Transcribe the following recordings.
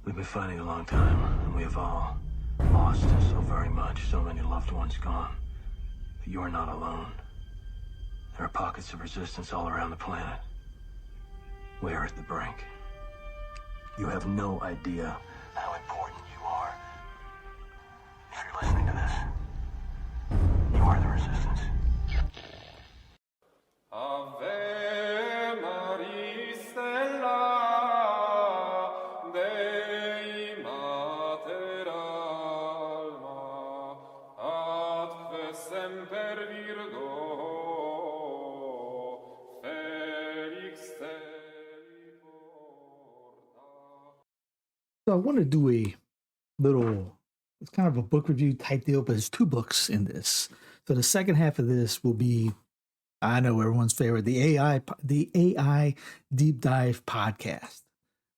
We've been fighting a long time, and we have all lost so very much, so many loved ones gone. But you are not alone. There are pockets of resistance all around the planet. We are at the brink. You have no idea how important you are. If you're listening to this, you are the resistance. Ave Maristella, Dei Mater Alma, atque semper Virgo, Felix te porta. So I want to do a little, it's kind of a book review type deal, but there's two books in this. So the second half of this will be, I know everyone's favorite, the AI Deep Dive podcast,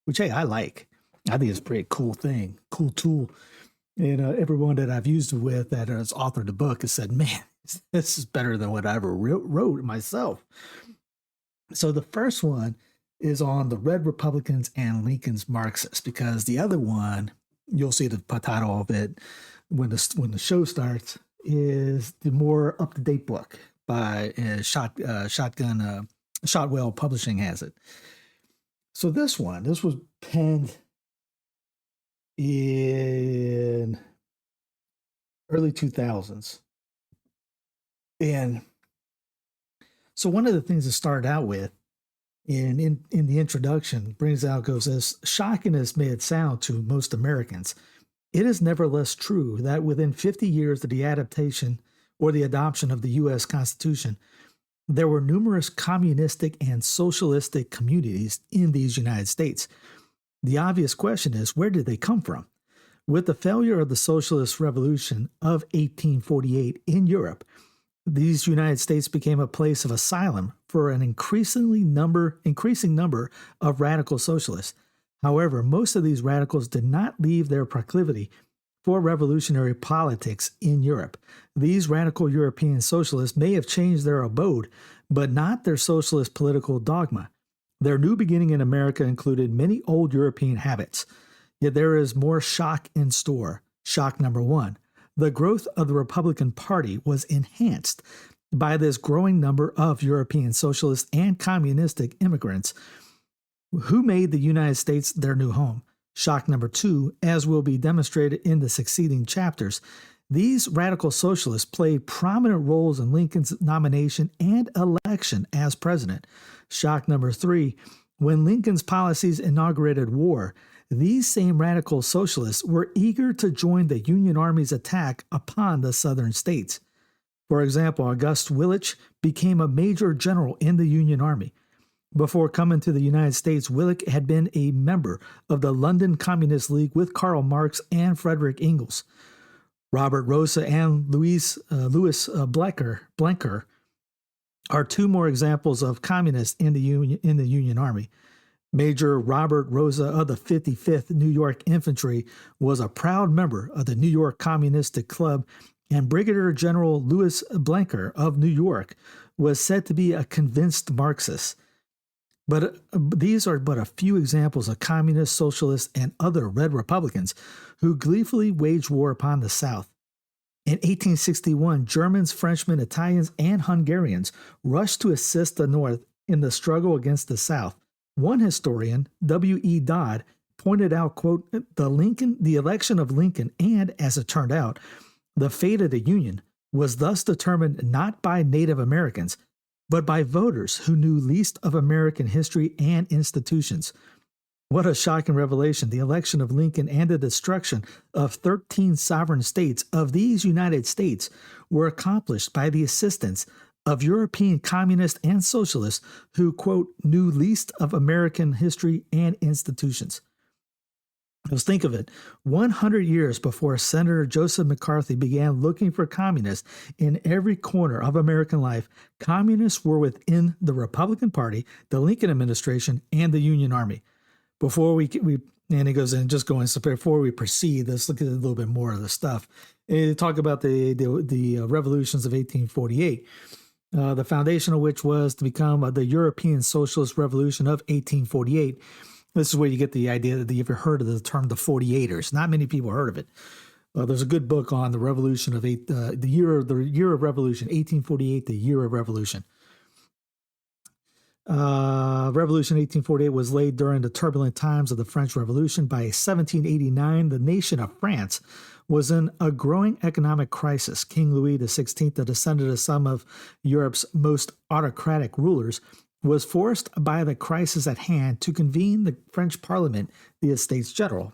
which, hey, I like. I think it's a pretty cool thing, cool tool. And everyone that I've used it with that has authored the book has said, man, this is better than what I ever wrote myself. So the first one is on the Red Republicans and Lincoln's Marxists, because the other one, you'll see the title of it when the show starts, is the more up-to-date book by Shotwell Publishing has it. So this was penned in early 2000s. And so one of the things it started out with in the introduction goes, as shocking as may it sound to most Americans, it is nevertheless true that within 50 years of the adaptation or the adoption of the U.S. Constitution, there were numerous communistic and socialistic communities in these United States. The obvious question is, where did they come from? With the failure of the Socialist Revolution of 1848 in Europe, these United States became a place of asylum for an increasing number of radical socialists. However, most of these radicals did not leave their proclivity for revolutionary politics in Europe. These radical European socialists may have changed their abode, but not their socialist political dogma. Their new beginning in America included many old European habits. Yet there is more shock in store. Shock number one. The growth of the Republican Party was enhanced by this growing number of European socialist and communistic immigrants who made the United States their new home. Shock number two, as will be demonstrated in the succeeding chapters, these radical socialists played prominent roles in Lincoln's nomination and election as president. Shock number three, when Lincoln's policies inaugurated war, these same radical socialists were eager to join the Union Army's attack upon the southern states. For example, August Willich became a major general in the Union Army. Before coming to the United States, Willich had been a member of the London Communist League with Karl Marx and Frederick Engels. Robert Rosa and Louis Blenker are two more examples of communists in the Union Army. Major Robert Rosa of the 55th New York Infantry was a proud member of the New York Communistic Club, and Brigadier General Louis Blenker of New York was said to be a convinced Marxist. But these are but a few examples of communists, socialists, and other Red Republicans who gleefully waged war upon the South. In 1861, Germans, Frenchmen, Italians, and Hungarians rushed to assist the North in the struggle against the South. One historian, W.E. Dodd, pointed out, quote, the election of Lincoln and, as it turned out, the fate of the Union was thus determined not by Native Americans, but by voters who knew least of American history and institutions. What a shocking revelation. The election of Lincoln and the destruction of 13 sovereign states of these United States were accomplished by the assistance of European communists and socialists who, quote, knew least of American history and institutions. Let's think of it. 100 years before Senator Joseph McCarthy began looking for communists in every corner of American life, communists were within the Republican Party, the Lincoln administration, and the Union Army. Before we and it goes in, just going, so before we proceed, let's look at a little bit more of the stuff. Talk about the revolutions of 1848. The foundation of which was to become the European Socialist Revolution of 1848. This is where you get the idea that you've ever heard of the term the 48ers. Not many people heard of it. There's a good book on the revolution of the year of revolution, 1848, the year of revolution. Revolution 1848 was laid during the turbulent times of the French Revolution. By 1789, the nation of France was in a growing economic crisis. King Louis XVI, the descendant of some of Europe's most autocratic rulers, was forced by the crisis at hand to convene the French Parliament, the Estates General.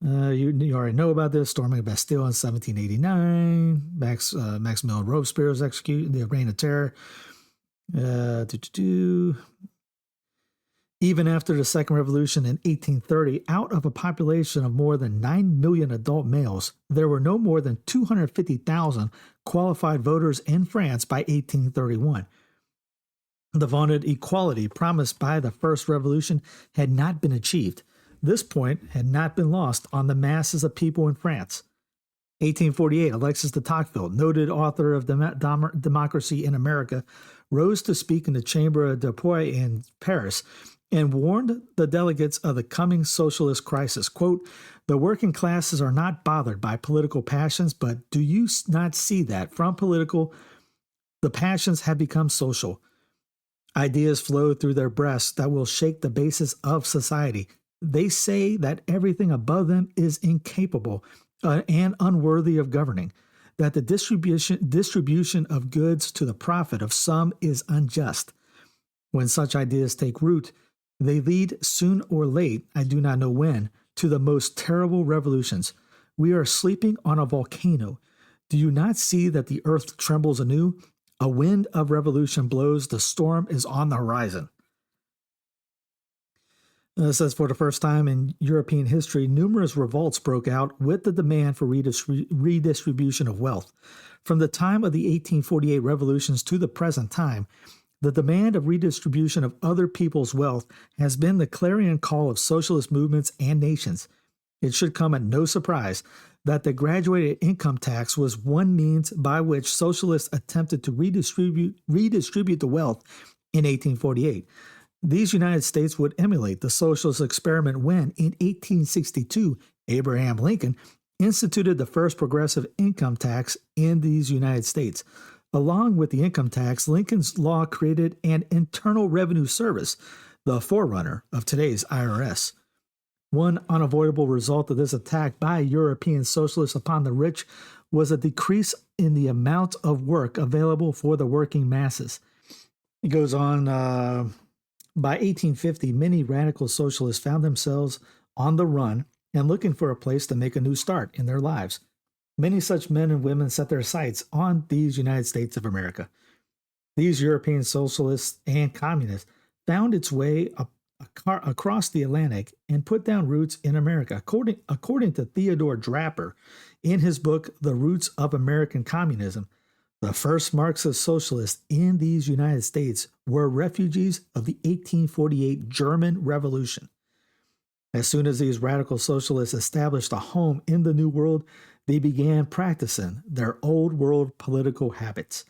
You already know about this. Storming of Bastille in 1789. Maximilian Robespierre's execution, the Reign of Terror. Even after the Second Revolution in 1830, out of a population of more than 9 million adult males, there were no more than 250,000 qualified voters in France by 1831. The vaunted equality promised by the First Revolution had not been achieved. This point had not been lost on the masses of people in France. 1848, Alexis de Tocqueville, noted author of Democracy in America, rose to speak in the Chamber de Poix in Paris and warned the delegates of the coming socialist crisis. Quote, "The working classes are not bothered by political passions, but do you not see that from political, the passions have become social? Ideas flow through their breasts that will shake the basis of society. They say that everything above them is incapable and unworthy of governing, that the distribution of goods to the profit of some is unjust. When such ideas take root, they lead soon or late, I do not know when, to the most terrible revolutions. We are sleeping on a volcano. Do you not see that the earth trembles anew? A wind of revolution blows. The storm is on the horizon." It says, for the first time in European history, numerous revolts broke out with the demand for redistribution of wealth. From the time of the 1848 revolutions to the present time, the demand of redistribution of other people's wealth has been the clarion call of socialist movements and nations. It should come at no surprise that the graduated income tax was one means by which socialists attempted to redistribute the wealth in 1848. These United States would emulate the socialist experiment when, in 1862, Abraham Lincoln instituted the first progressive income tax in these United States. Along with the income tax, Lincoln's law created an Internal Revenue Service, the forerunner of today's IRS. One unavoidable result of this attack by European socialists upon the rich was a decrease in the amount of work available for the working masses. It goes on, by 1850, many radical socialists found themselves on the run and looking for a place to make a new start in their lives. Many such men and women set their sights on these United States of America. These European socialists and communists found its way across the Atlantic and put down roots in America. According to Theodore Draper, in his book, The Roots of American Communism, the first Marxist socialists in these United States were refugees of the 1848 German Revolution. As soon as these radical socialists established a home in the New World, they began practicing their old world political habits.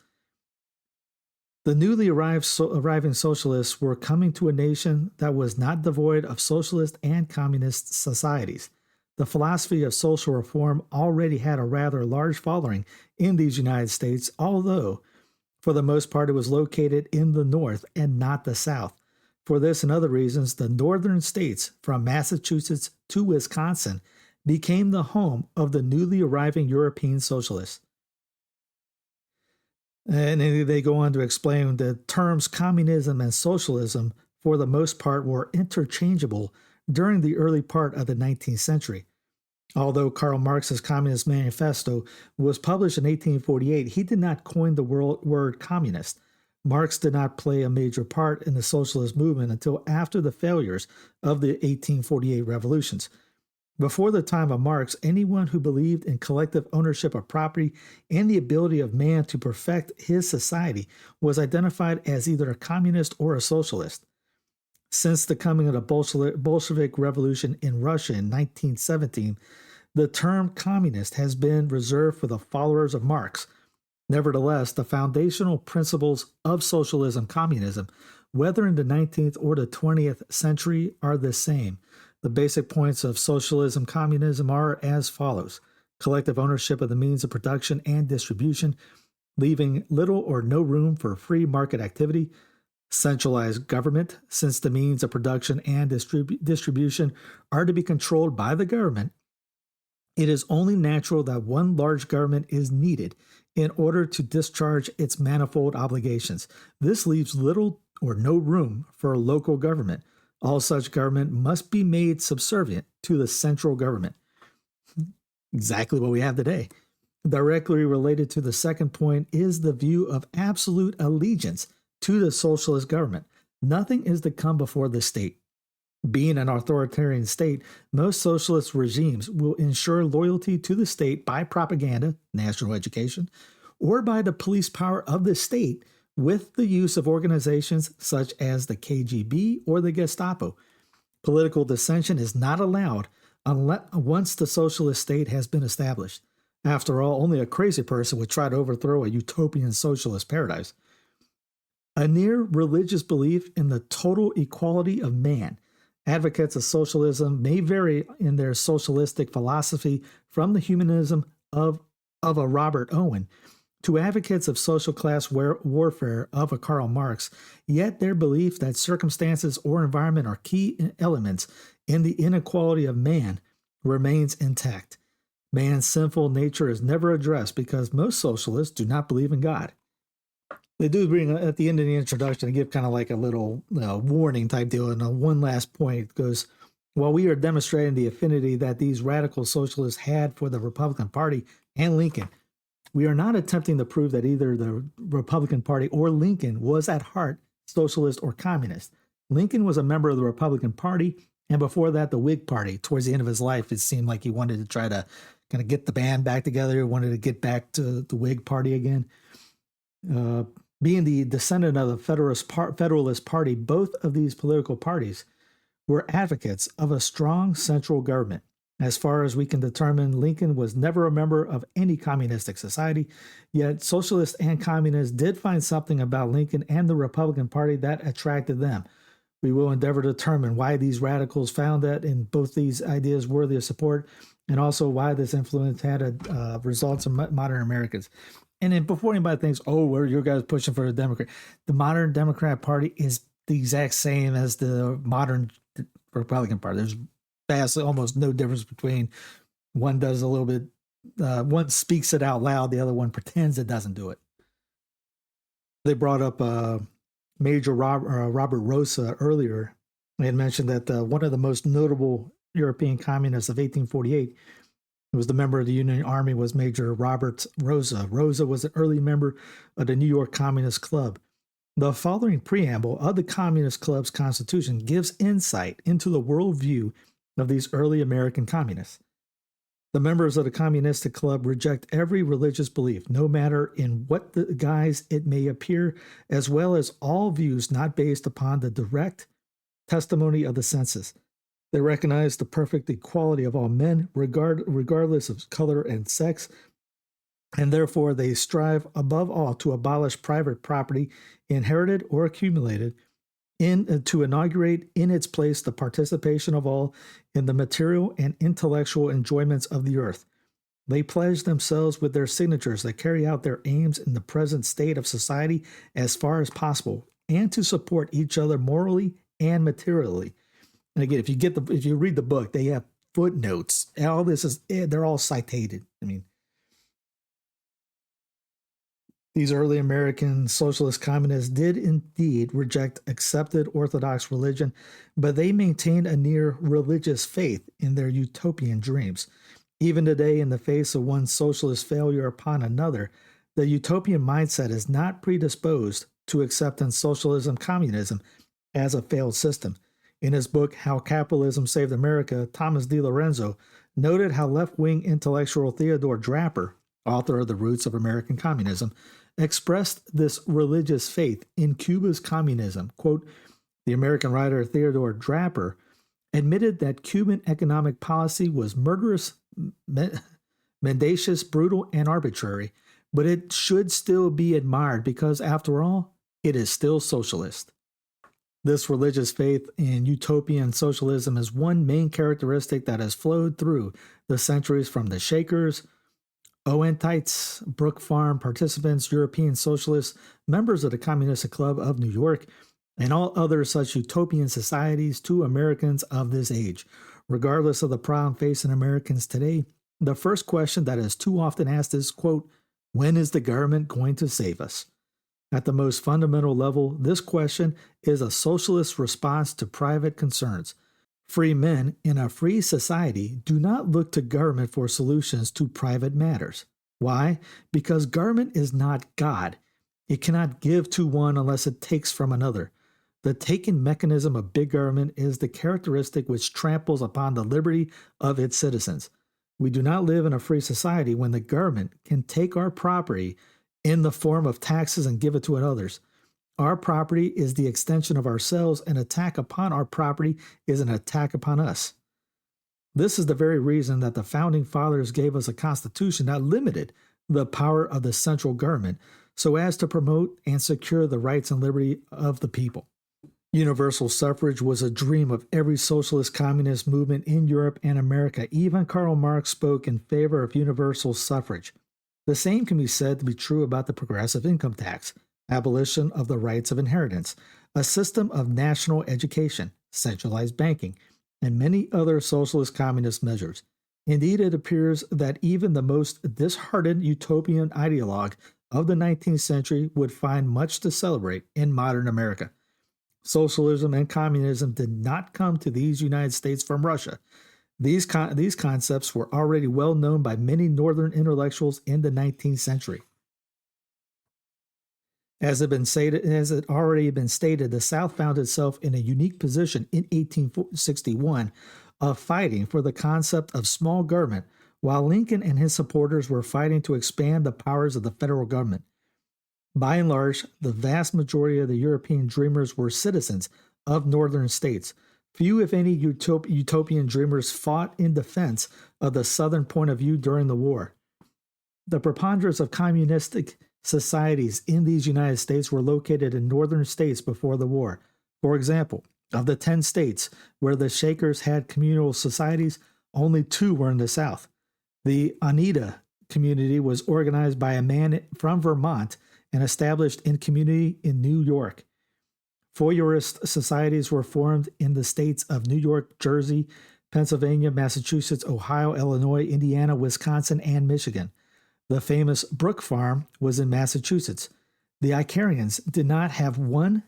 The newly arriving socialists were coming to a nation that was not devoid of socialist and communist societies. The philosophy of social reform already had a rather large following in these United States, although, for the most part, it was located in the North and not the South. For this and other reasons, the northern states, from Massachusetts to Wisconsin, became the home of the newly arriving European socialists. And they go on to explain that terms communism and socialism, for the most part, were interchangeable during the early part of the 19th century. Although Karl Marx's Communist Manifesto was published in 1848, he did not coin the word communist. Marx did not play a major part in the socialist movement until after the failures of the 1848 revolutions. Before the time of Marx, anyone who believed in collective ownership of property and the ability of man to perfect his society was identified as either a communist or a socialist. Since the coming of the Bolshevik Revolution in Russia in 1917, the term communist has been reserved for the followers of Marx. Nevertheless, the foundational principles of socialism, communism, whether in the 19th or the 20th century, are the same. The basic points of socialism, communism are as follows: collective ownership of the means of production and distribution, leaving little or no room for free market activity; centralized government, since the means of production and distribution are to be controlled by the government, it is only natural that one large government is needed in order to discharge its manifold obligations. This leaves little or no room for a local government. All such government must be made subservient to the central government. Exactly what we have today. Directly related to the second point is the view of absolute allegiance to the socialist government. Nothing is to come before the state. Being an authoritarian state, most socialist regimes will ensure loyalty to the state by propaganda, national education, or by the police power of the state with the use of organizations such as the KGB or the Gestapo. Political dissension is not allowed once the socialist state has been established. After all, only a crazy person would try to overthrow a utopian socialist paradise. A near religious belief in the total equality of man. Advocates of socialism may vary in their socialistic philosophy from the humanism of a Robert Owen to advocates of social class warfare of a Karl Marx, yet their belief that circumstances or environment are key elements in the inequality of man remains intact. Man's sinful nature is never addressed because most socialists do not believe in God. They do bring at the end of the introduction to give kind of like a little warning type deal. And one last point, it goes, while we are demonstrating the affinity that these radical socialists had for the Republican Party and Lincoln, we are not attempting to prove that either the Republican Party or Lincoln was at heart socialist or communist. Lincoln was a member of the Republican Party, and before that, the Whig Party. Towards the end of his life, it seemed like he wanted to try to kind of get the band back together. He wanted to get back to the Whig Party again. Being the descendant of the Federalist Party, both of these political parties were advocates of a strong central government. As far as we can determine, Lincoln was never a member of any communistic society, yet socialists and communists did find something about Lincoln and the Republican Party that attracted them. We will endeavor to determine why these radicals found that in both these ideas worthy of support, and also why this influence had results in modern Americans. And then before anybody thinks, oh, where you guys pushing for a Democrat, the modern Democrat Party is the exact same as the modern Republican Party. There's vastly almost no difference between one does a little bit, one speaks it out loud, the other one pretends it doesn't do it. They brought up Major Robert Rosa earlier. They had mentioned that one of the most notable European communists of 1848 who was the member of the Union Army was Major Robert Rosa. Rosa was an early member of the New York Communist Club. The following preamble of the Communist Club's constitution gives insight into the worldview of these early American communists. The members of the Communistic Club reject every religious belief, no matter in what the guise it may appear, as well as all views not based upon the direct testimony of the senses. They recognize the perfect equality of all men, regardless of color and sex, and therefore they strive above all to abolish private property, inherited or accumulated, to inaugurate in its place the participation of all in the material and intellectual enjoyments of the earth. They pledge themselves with their signatures to carry out their aims in the present state of society as far as possible, and to support each other morally and materially. And again, if you read the book, they have footnotes. All this they're all cited. I mean, these early American socialist communists did indeed reject accepted Orthodox religion, but they maintained a near religious faith in their utopian dreams. Even today, in the face of one socialist failure upon another, the utopian mindset is not predisposed to accepting socialism, communism as a failed system. In his book, How Capitalism Saved America, Thomas D. Lorenzo noted how left-wing intellectual Theodore Draper, author of The Roots of American Communism, expressed this religious faith in Cuba's communism. Quote, the American writer Theodore Draper admitted that Cuban economic policy was murderous, mendacious, brutal, and arbitrary, but it should still be admired because, after all, it is still socialist. This religious faith in utopian socialism is one main characteristic that has flowed through the centuries from the Shakers, Owentites, Brook Farm participants, European socialists, members of the Communist Club of New York, and all other such utopian societies to Americans of this age. Regardless of the problem facing Americans today, the first question that is too often asked is, quote, when is the government going to save us? At the most fundamental level, this question is a socialist response to private concerns. Free men in a free society do not look to government for solutions to private matters. Why? Because government is not God. It cannot give to one unless it takes from another. The taking mechanism of big government is the characteristic which tramples upon the liberty of its citizens. We do not live in a free society when the government can take our property in the form of taxes and give it to others. Our property is the extension of ourselves. An attack upon our property is an attack upon us. This is the very reason that the founding fathers gave us a constitution that limited the power of the central government so as to promote and secure the rights and liberty of the people. Universal suffrage was a dream of every socialist communist movement in Europe and America. Even Karl Marx spoke in favor of universal suffrage. The same can be said to be true about the progressive income tax, abolition of the rights of inheritance, a system of national education, centralized banking, and many other socialist communist measures. Indeed, it appears that even the most disheartened utopian ideologue of the 19th century would find much to celebrate in modern America. Socialism and communism did not come to these United States from Russia. These concepts were already well known by many Northern intellectuals in the 19th century. As it already been stated, the South found itself in a unique position in 1861 of fighting for the concept of small government, while Lincoln and his supporters were fighting to expand the powers of the federal government. By and large, the vast majority of the European dreamers were citizens of northern states. Few, if any, utopian dreamers fought in defense of the Southern point of view during the war. The preponderance of communistic societies in these United States were located in northern states before the war. For example, of the 10 states where the Shakers had communal societies, only 2 were in the South. The Oneida community was organized by a man from Vermont and established in community in New York. Fourierist societies were formed in the states of New York, Jersey, Pennsylvania, Massachusetts, Ohio, Illinois, Indiana, Wisconsin, and Michigan. The famous Brook Farm was in Massachusetts. The Icarians did have one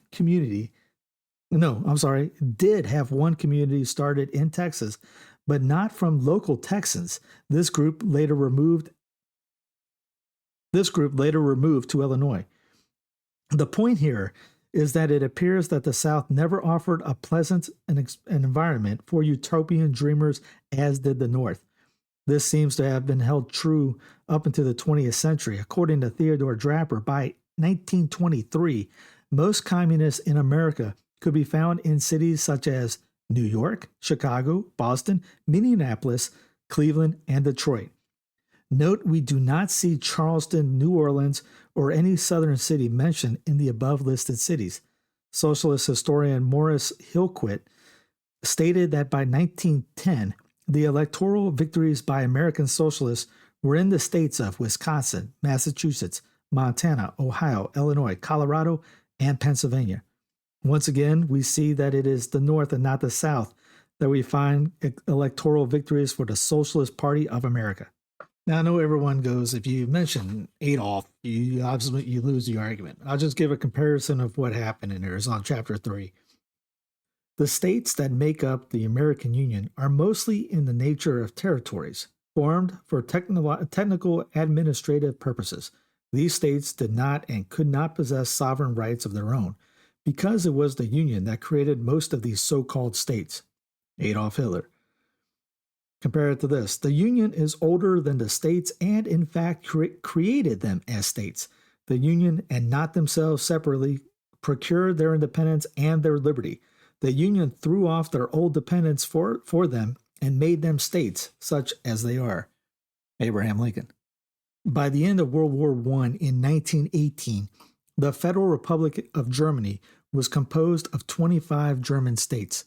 community started in Texas, but not from local Texans. This group later removed to Illinois. The point here is that it appears that the South never offered a pleasant an environment for utopian dreamers as did the North. This seems to have been held true up into the 20th century. According to Theodore Draper, by 1923, most communists in America could be found in cities such as New York, Chicago, Boston, Minneapolis, Cleveland, and Detroit. Note we do not see Charleston, New Orleans, or any southern city mentioned in the above listed cities. Socialist historian Morris Hillquit stated that by 1910, the electoral victories by American socialists were in the states of Wisconsin, Massachusetts, Montana, Ohio, Illinois, Colorado, and Pennsylvania. Once again, we see that it is the North and not the South that we find electoral victories for the Socialist Party of America. Now, I know everyone goes, if you mention Adolf, you lose the argument. I'll just give a comparison of what happened in there. It's on chapter 3. The states that make up the American Union are mostly in the nature of territories, formed for technical administrative purposes. These states did not and could not possess sovereign rights of their own, because it was the Union that created most of these so-called states. Adolf Hitler. Compare it to this. The Union is older than the states and, in fact, created them as states. The Union, and not themselves separately, procured their independence and their liberty. The Union threw off their old dependence for them and made them states, such as they are. Abraham Lincoln. By the end of World War I in 1918, the Federal Republic of Germany was composed of 25 German states.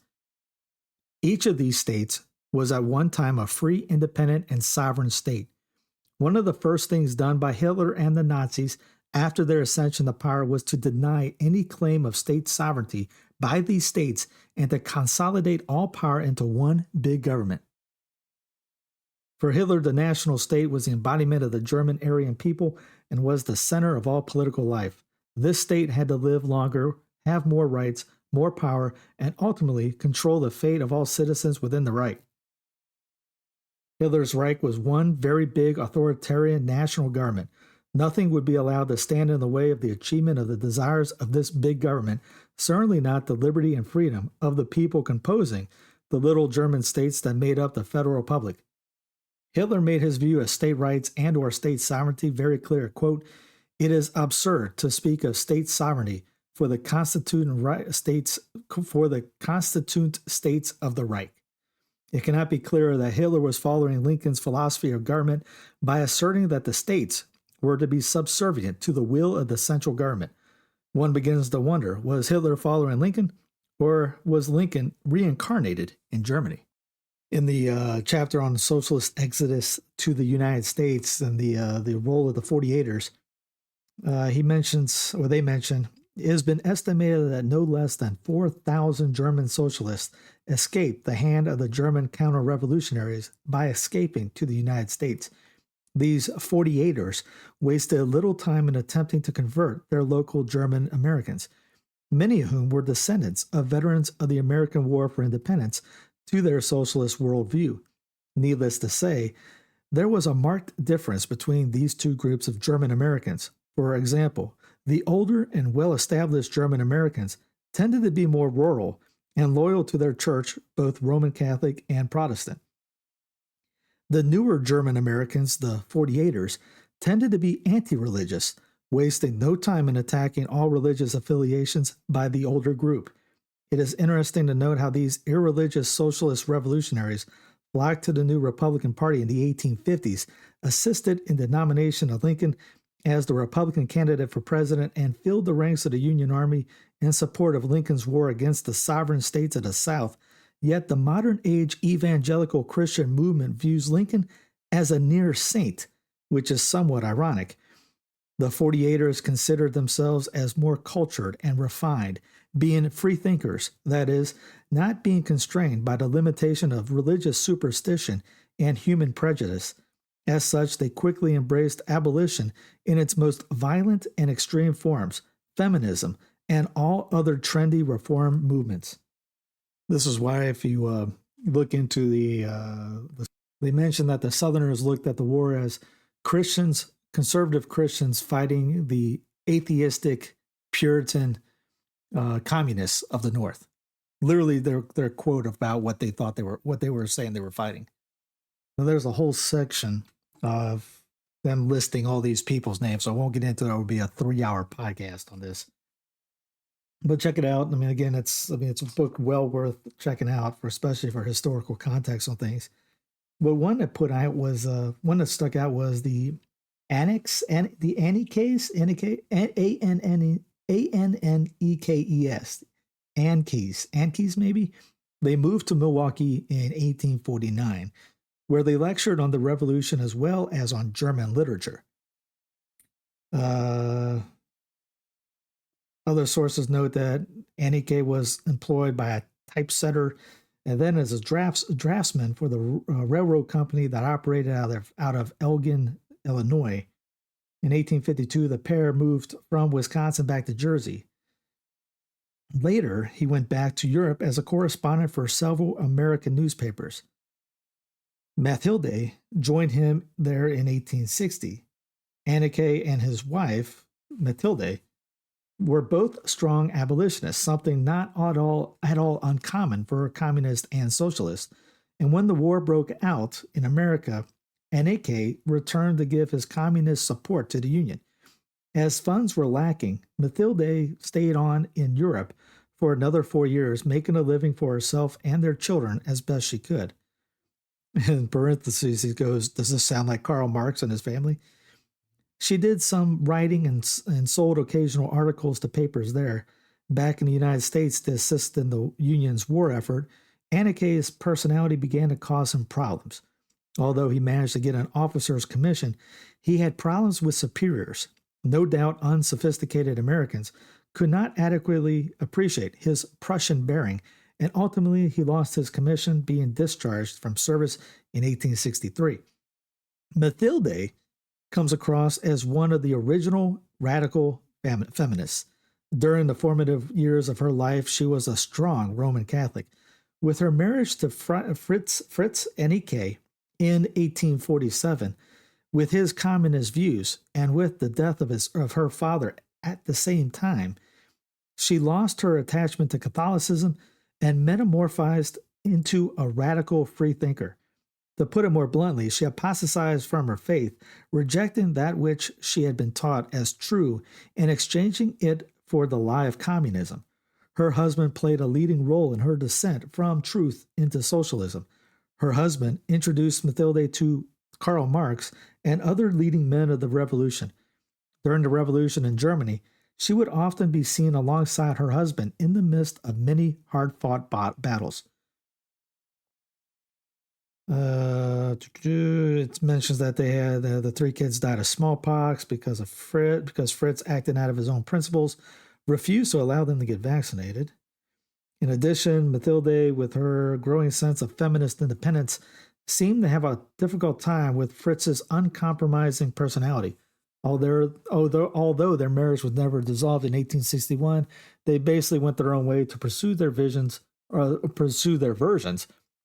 Each of these states was at one time a free, independent, and sovereign state. One of the first things done by Hitler and the Nazis after their ascension to power was to deny any claim of state sovereignty by these states and to consolidate all power into one big government. For Hitler, the national state was the embodiment of the German Aryan people and was the center of all political life. This state had to live longer, have more rights, more power, and ultimately control the fate of all citizens within the Reich. Hitler's Reich was one very big authoritarian national government. Nothing would be allowed to stand in the way of the achievement of the desires of this big government, certainly not the liberty and freedom of the people composing the little German states that made up the Federal Republic. Hitler made his view of state rights and/or state sovereignty very clear. Quote, "It is absurd to speak of state sovereignty for the constituent states of the Reich." It cannot be clearer that Hitler was following Lincoln's philosophy of government by asserting that the states were to be subservient to the will of the central government. One begins to wonder, was Hitler following Lincoln, or was Lincoln reincarnated in Germany? In the chapter on the socialist exodus to the United States and the role of the 48ers, they mention, it has been estimated that no less than 4,000 German socialists escaped the hand of the German counter-revolutionaries by escaping to the United States. These 48ers wasted little time in attempting to convert their local German Americans, many of whom were descendants of veterans of the American War for Independence, to their socialist worldview. Needless to say, there was a marked difference between these two groups of German Americans. For example, the older and well-established German Americans tended to be more rural and loyal to their church, both Roman Catholic and Protestant. The newer German Americans, the 48ers, tended to be anti-religious, wasting no time in attacking all religious affiliations by the older group. It is interesting to note how these irreligious socialist revolutionaries flocked to the new Republican Party in the 1850s, assisted in the nomination of Lincoln as the Republican candidate for president, and filled the ranks of the Union Army in support of Lincoln's war against the sovereign states of the South. Yet the modern-age evangelical Christian movement views Lincoln as a near saint, which is somewhat ironic. The 48ers considered themselves as more cultured and refined, being free thinkers, that is, not being constrained by the limitation of religious superstition and human prejudice. As such, they quickly embraced abolition in its most violent and extreme forms, feminism, and all other trendy reform movements. This is why, if you look into they mention that the Southerners looked at the war as Christians, conservative Christians fighting the atheistic Puritan communists of the North. Literally, their quote about what they thought what they were saying they were fighting. Now, there's a whole section of them listing all these people's names, so I won't get into it. It would be a 3-hour podcast on this. But check it out. I mean, again, it's a book well worth checking out, especially for historical context on things. But one that one that stuck out was the Annex, and the Annekes, Annekes maybe. They moved to Milwaukee in 1849, where they lectured on the Revolution as well as on German literature. Other sources note that Anneke was employed by a typesetter and then as a draftsman for the railroad company that operated out of Elgin, Illinois. In 1852, the pair moved from Wisconsin back to Jersey. Later, he went back to Europe as a correspondent for several American newspapers. Mathilde joined him there in 1860. Anneke and his wife, Mathilde, were both strong abolitionists, something not at all uncommon for communists and socialists. And when the war broke out in America, Anneke returned to give his communist support to the Union. As funds were lacking, Mathilde stayed on in Europe for another 4 years, making a living for herself and their children as best she could. In parentheses, he goes, does this sound like Karl Marx and his family? She did some writing and sold occasional articles to papers there. Back in the United States to assist in the Union's war effort, Henneke's personality began to cause him problems. Although he managed to get an officer's commission, he had problems with superiors. No doubt unsophisticated Americans could not adequately appreciate his Prussian bearing, and ultimately he lost his commission, being discharged from service in 1863. Mathilde comes across as one of the original radical feminists. During the formative years of her life, she was a strong Roman Catholic. With her marriage to Fritz Heneke in 1847, with his communist views, and with the death of her father at the same time, she lost her attachment to Catholicism and metamorphosed into a radical freethinker. To put it more bluntly, she apostatized from her faith, rejecting that which she had been taught as true and exchanging it for the lie of communism. Her husband played a leading role in her descent from truth into socialism. Her husband introduced Mathilde to Karl Marx and other leading men of the revolution. During the revolution in Germany, she would often be seen alongside her husband in the midst of many hard-fought battles. It mentions that they had the three kids died of smallpox because Fritz, acting out of his own principles, refused to allow them to get vaccinated. In addition, Mathilde, with her growing sense of feminist independence, seemed to have a difficult time with Fritz's uncompromising personality. Although their marriage was never dissolved in 1861, they basically went their own way to pursue their versions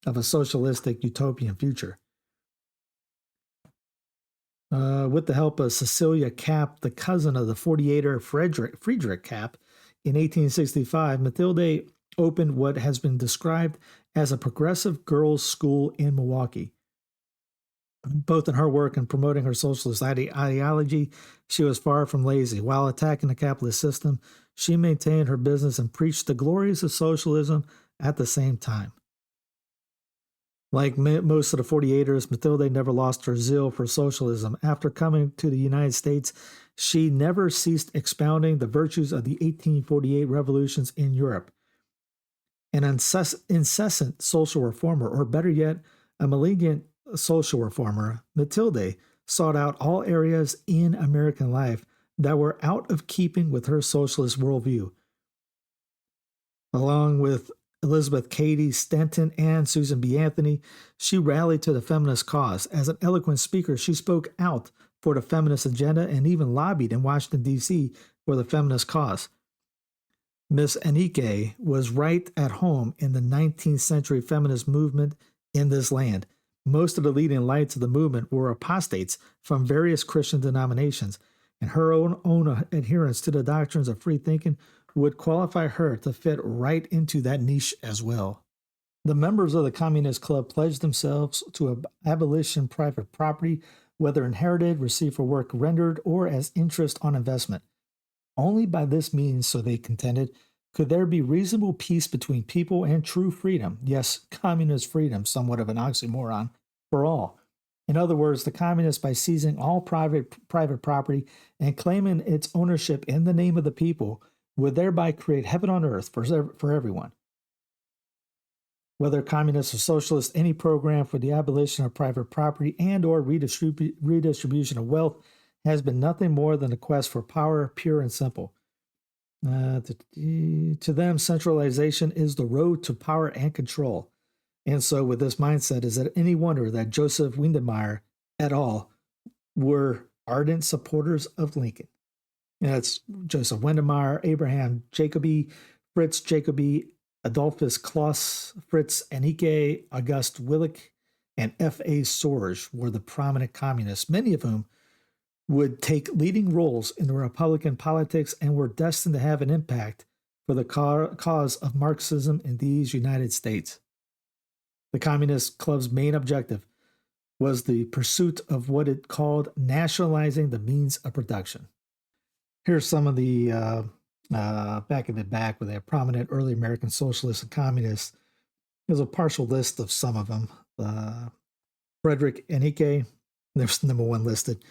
of a socialistic utopian future. With the help of Cecilia Kapp, the cousin of the 48er Friedrich Kapp, in 1865, Mathilde opened what has been described as a progressive girls' school in Milwaukee. Both in her work and promoting her socialist ideology, she was far from lazy. While attacking the capitalist system, she maintained her business and preached the glories of socialism at the same time. Like most of the 48ers, Mathilde never lost her zeal for socialism. After coming to the United States, she never ceased expounding the virtues of the 1848 revolutions in Europe. An incessant social reformer, or better yet, a malignant social reformer, Mathilde sought out all areas in American life that were out of keeping with her socialist worldview. Along with Elizabeth Cady Stanton and Susan B. Anthony, she rallied to the feminist cause. As an eloquent speaker, she spoke out for the feminist agenda and even lobbied in Washington, D.C. for the feminist cause. Miss Heneke was right at home in the 19th century feminist movement in this land. Most of the leading lights of the movement were apostates from various Christian denominations, and her own adherence to the doctrines of free thinking would qualify her to fit right into that niche as well. The members of the Communist Club pledged themselves to abolition private property, whether inherited, received for work rendered, or as interest on investment. Only by this means, so they contended, could there be reasonable peace between people and true freedom. Yes, communist freedom, somewhat of an oxymoron, for all. In other words, the communists, by seizing all private property and claiming its ownership in the name of the people, would thereby create heaven on earth for everyone. Whether communist or socialist, any program for the abolition of private property and or redistribution of wealth has been nothing more than a quest for power, pure and simple. To them, centralization is the road to power and control. And so with this mindset, is it any wonder that Joseph Weydemeyer et al. Were ardent supporters of Lincoln? And that's Joseph Weydemeyer, Abraham Jacobi, Fritz Jacobi, Adolphus Kloss, Fritz Heneke, August Willich, and F.A. Sorge were the prominent communists, many of whom would take leading roles in the Republican politics and were destined to have an impact for the cause of Marxism in these United States. The Communist Club's main objective was the pursuit of what it called nationalizing the means of production. Here's some of the back with a prominent early American socialists and communists. There's a partial list of some of them. Frederick Heneke, there's number one listed,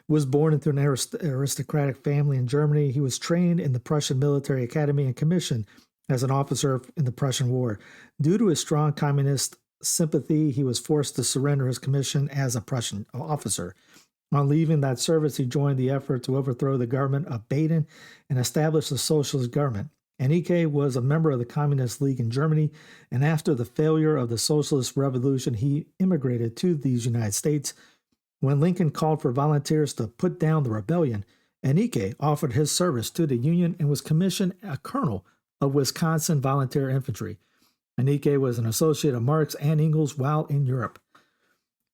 was born into an aristocratic family in Germany. He was trained in the Prussian Military Academy and commissioned as an officer in the Prussian War. Due to his strong communist sympathy, he was forced to surrender his commission as a Prussian officer. On leaving that service, he joined the effort to overthrow the government of Baden and establish a socialist government. Enrique was a member of the Communist League in Germany, and after the failure of the Socialist Revolution, he immigrated to these United States. When Lincoln called for volunteers to put down the rebellion, Enrique offered his service to the Union and was commissioned a colonel of Wisconsin Volunteer Infantry. Enrique was an associate of Marx and Engels while in Europe.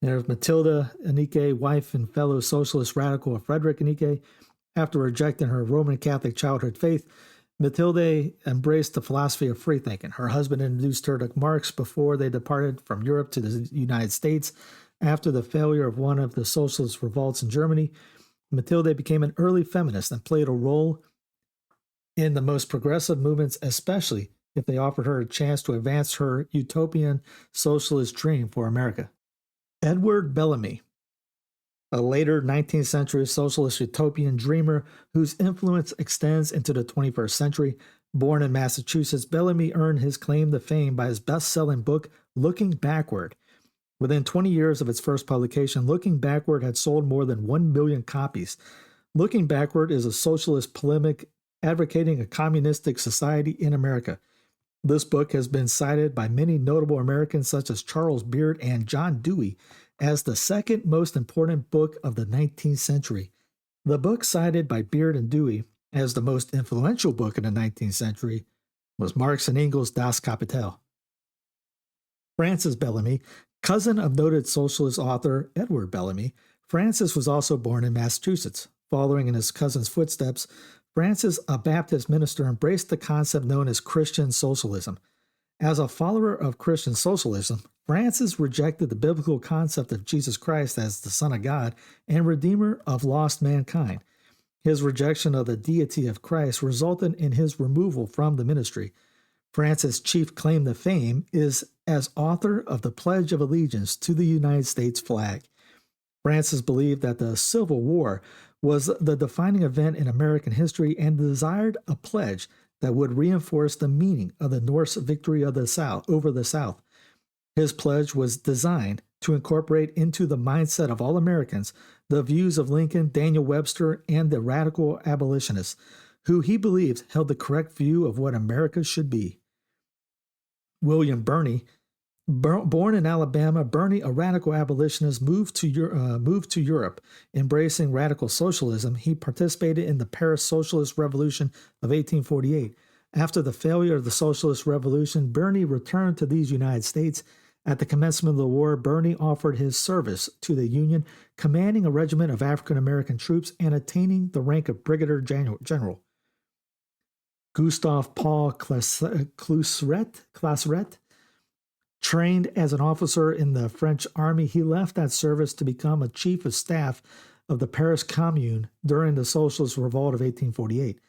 There's Matilda Enrique, wife and fellow socialist radical of Frederick Enrique. After rejecting her Roman Catholic childhood faith, Matilde embraced the philosophy of freethinking. Her husband introduced her to Marx before they departed from Europe to the United States. After the failure of one of the socialist revolts in Germany, Matilde became an early feminist and played a role in the most progressive movements, especially if they offered her a chance to advance her utopian socialist dream for America. Edward Bellamy, a later 19th century socialist utopian dreamer whose influence extends into the 21st century. Born in Massachusetts, Bellamy earned his claim to fame by his best-selling book, Looking Backward. Within 20 years of its first publication, Looking Backward had sold more than 1 million copies. Looking Backward is a socialist polemic advocating a communistic society in America. This book has been cited by many notable Americans such as Charles Beard and John Dewey as the second most important book of the 19th century. The book cited by Beard and Dewey as the most influential book in the 19th century was Marx and Engels' Das Kapital. Francis Bellamy, cousin of noted socialist author Edward Bellamy, Francis was also born in Massachusetts. Following in his cousin's footsteps, Francis, a Baptist minister, embraced the concept known as Christian socialism. As a follower of Christian socialism, Francis rejected the biblical concept of Jesus Christ as the Son of God and Redeemer of lost mankind. His rejection of the deity of Christ resulted in his removal from the ministry. Francis' chief claim to fame is as author of the Pledge of Allegiance to the United States flag. Francis believed that the Civil War was the defining event in American history and desired a pledge that would reinforce the meaning of the North's victory of the South over the South. His pledge was designed to incorporate into the mindset of all Americans the views of Lincoln, Daniel Webster, and the radical abolitionists, who he believed held the correct view of what America should be. William Birney, born in Alabama, Birney, a radical abolitionist, moved to Europe. Embracing radical socialism, he participated in the Paris Socialist Revolution of 1848. After the failure of the Socialist Revolution, Birney returned to these United States. At the commencement of the war, Birney offered his service to the Union, commanding a regiment of African-American troops and attaining the rank of brigadier general. Gustave Paul Clauseret, trained as an officer in the French army, he left that service to become a chief of staff of the Paris Commune during the Socialist Revolt of 1848.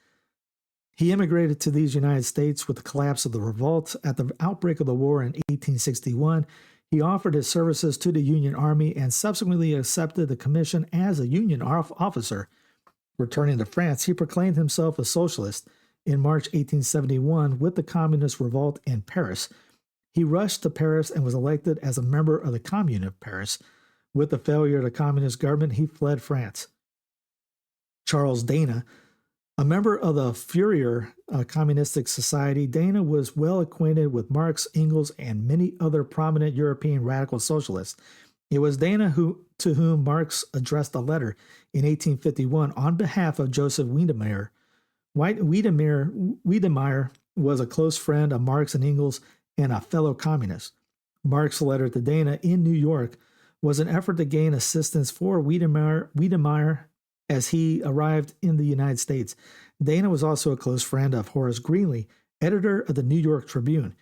He immigrated to these United States with the collapse of the revolt. At the outbreak of the war in 1861, he offered his services to the Union Army and subsequently accepted the commission as a Union officer. Returning to France, he proclaimed himself a socialist. In March 1871, with the Communist revolt in Paris, he rushed to Paris and was elected as a member of the Commune of Paris. With the failure of the communist government, he fled France. Charles Dana, a member of the Fourier Communistic Society, Dana was well acquainted with Marx, Engels, and many other prominent European radical socialists. It was Dana to whom Marx addressed a letter in 1851 on behalf of Joseph Weydemeyer. Weydemeyer was a close friend of Marx and Engels and a fellow communist. Marx's letter to Dana in New York was an effort to gain assistance for Weydemeyer as he arrived in the United States. Dana was also a close friend of Horace Greeley, editor of the New York Tribune.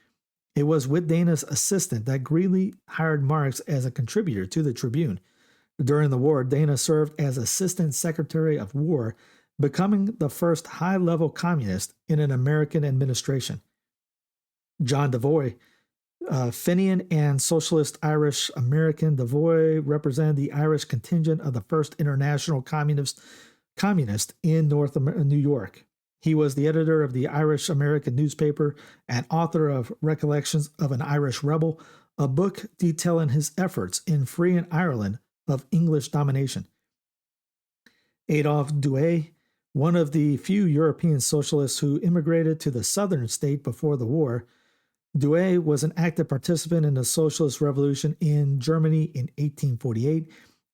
It was with Dana's assistance that Greeley hired Marx as a contributor to the Tribune. During the war, Dana served as Assistant Secretary of War, becoming the first high-level communist in an American administration. John Devoy, Fenian and Socialist Irish American. Devoy represented the Irish contingent of the First International Communist in New York. He was the editor of the Irish American newspaper and author of Recollections of an Irish Rebel, a book detailing his efforts in freeing Ireland of English domination. Adolphe Douay, one of the few European socialists who immigrated to the southern state before the war. Douay was an active participant in the socialist revolution in Germany in 1848.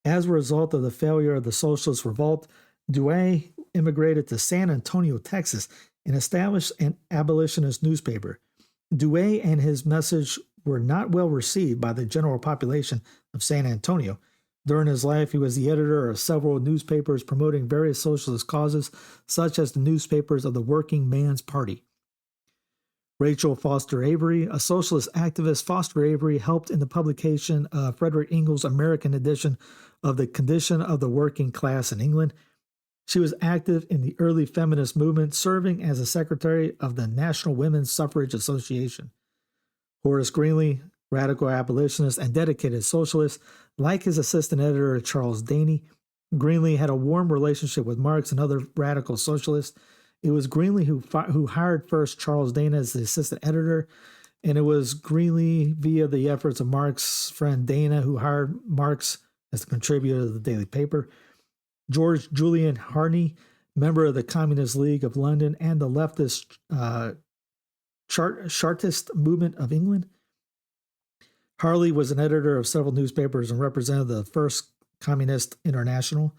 As a result of the failure of the socialist revolt, Douay immigrated to San Antonio, Texas, and established an abolitionist newspaper. Douay and his message were not well received by the general population of San Antonio. During his life, he was the editor of several newspapers promoting various socialist causes, such as the newspapers of the Working Man's Party. Rachel Foster Avery, a socialist activist. Foster Avery helped in the publication of Frederick Engels' American edition of The Condition of the Working Class in England. She was active in the early feminist movement, serving as a secretary of the National Women's Suffrage Association. Horace Greeley, radical abolitionist and dedicated socialist, like his assistant editor Charles Daney, Greeley had a warm relationship with Marx and other radical socialists. It was Greeley who hired first Charles Dana as the assistant editor, and it was Greeley, via the efforts of Marx's friend Dana, who hired Marx as the contributor to the daily paper. George Julian Harney, member of the Communist League of London and the leftist Chartist movement of England. Harley was an editor of several newspapers and represented the First Communist International.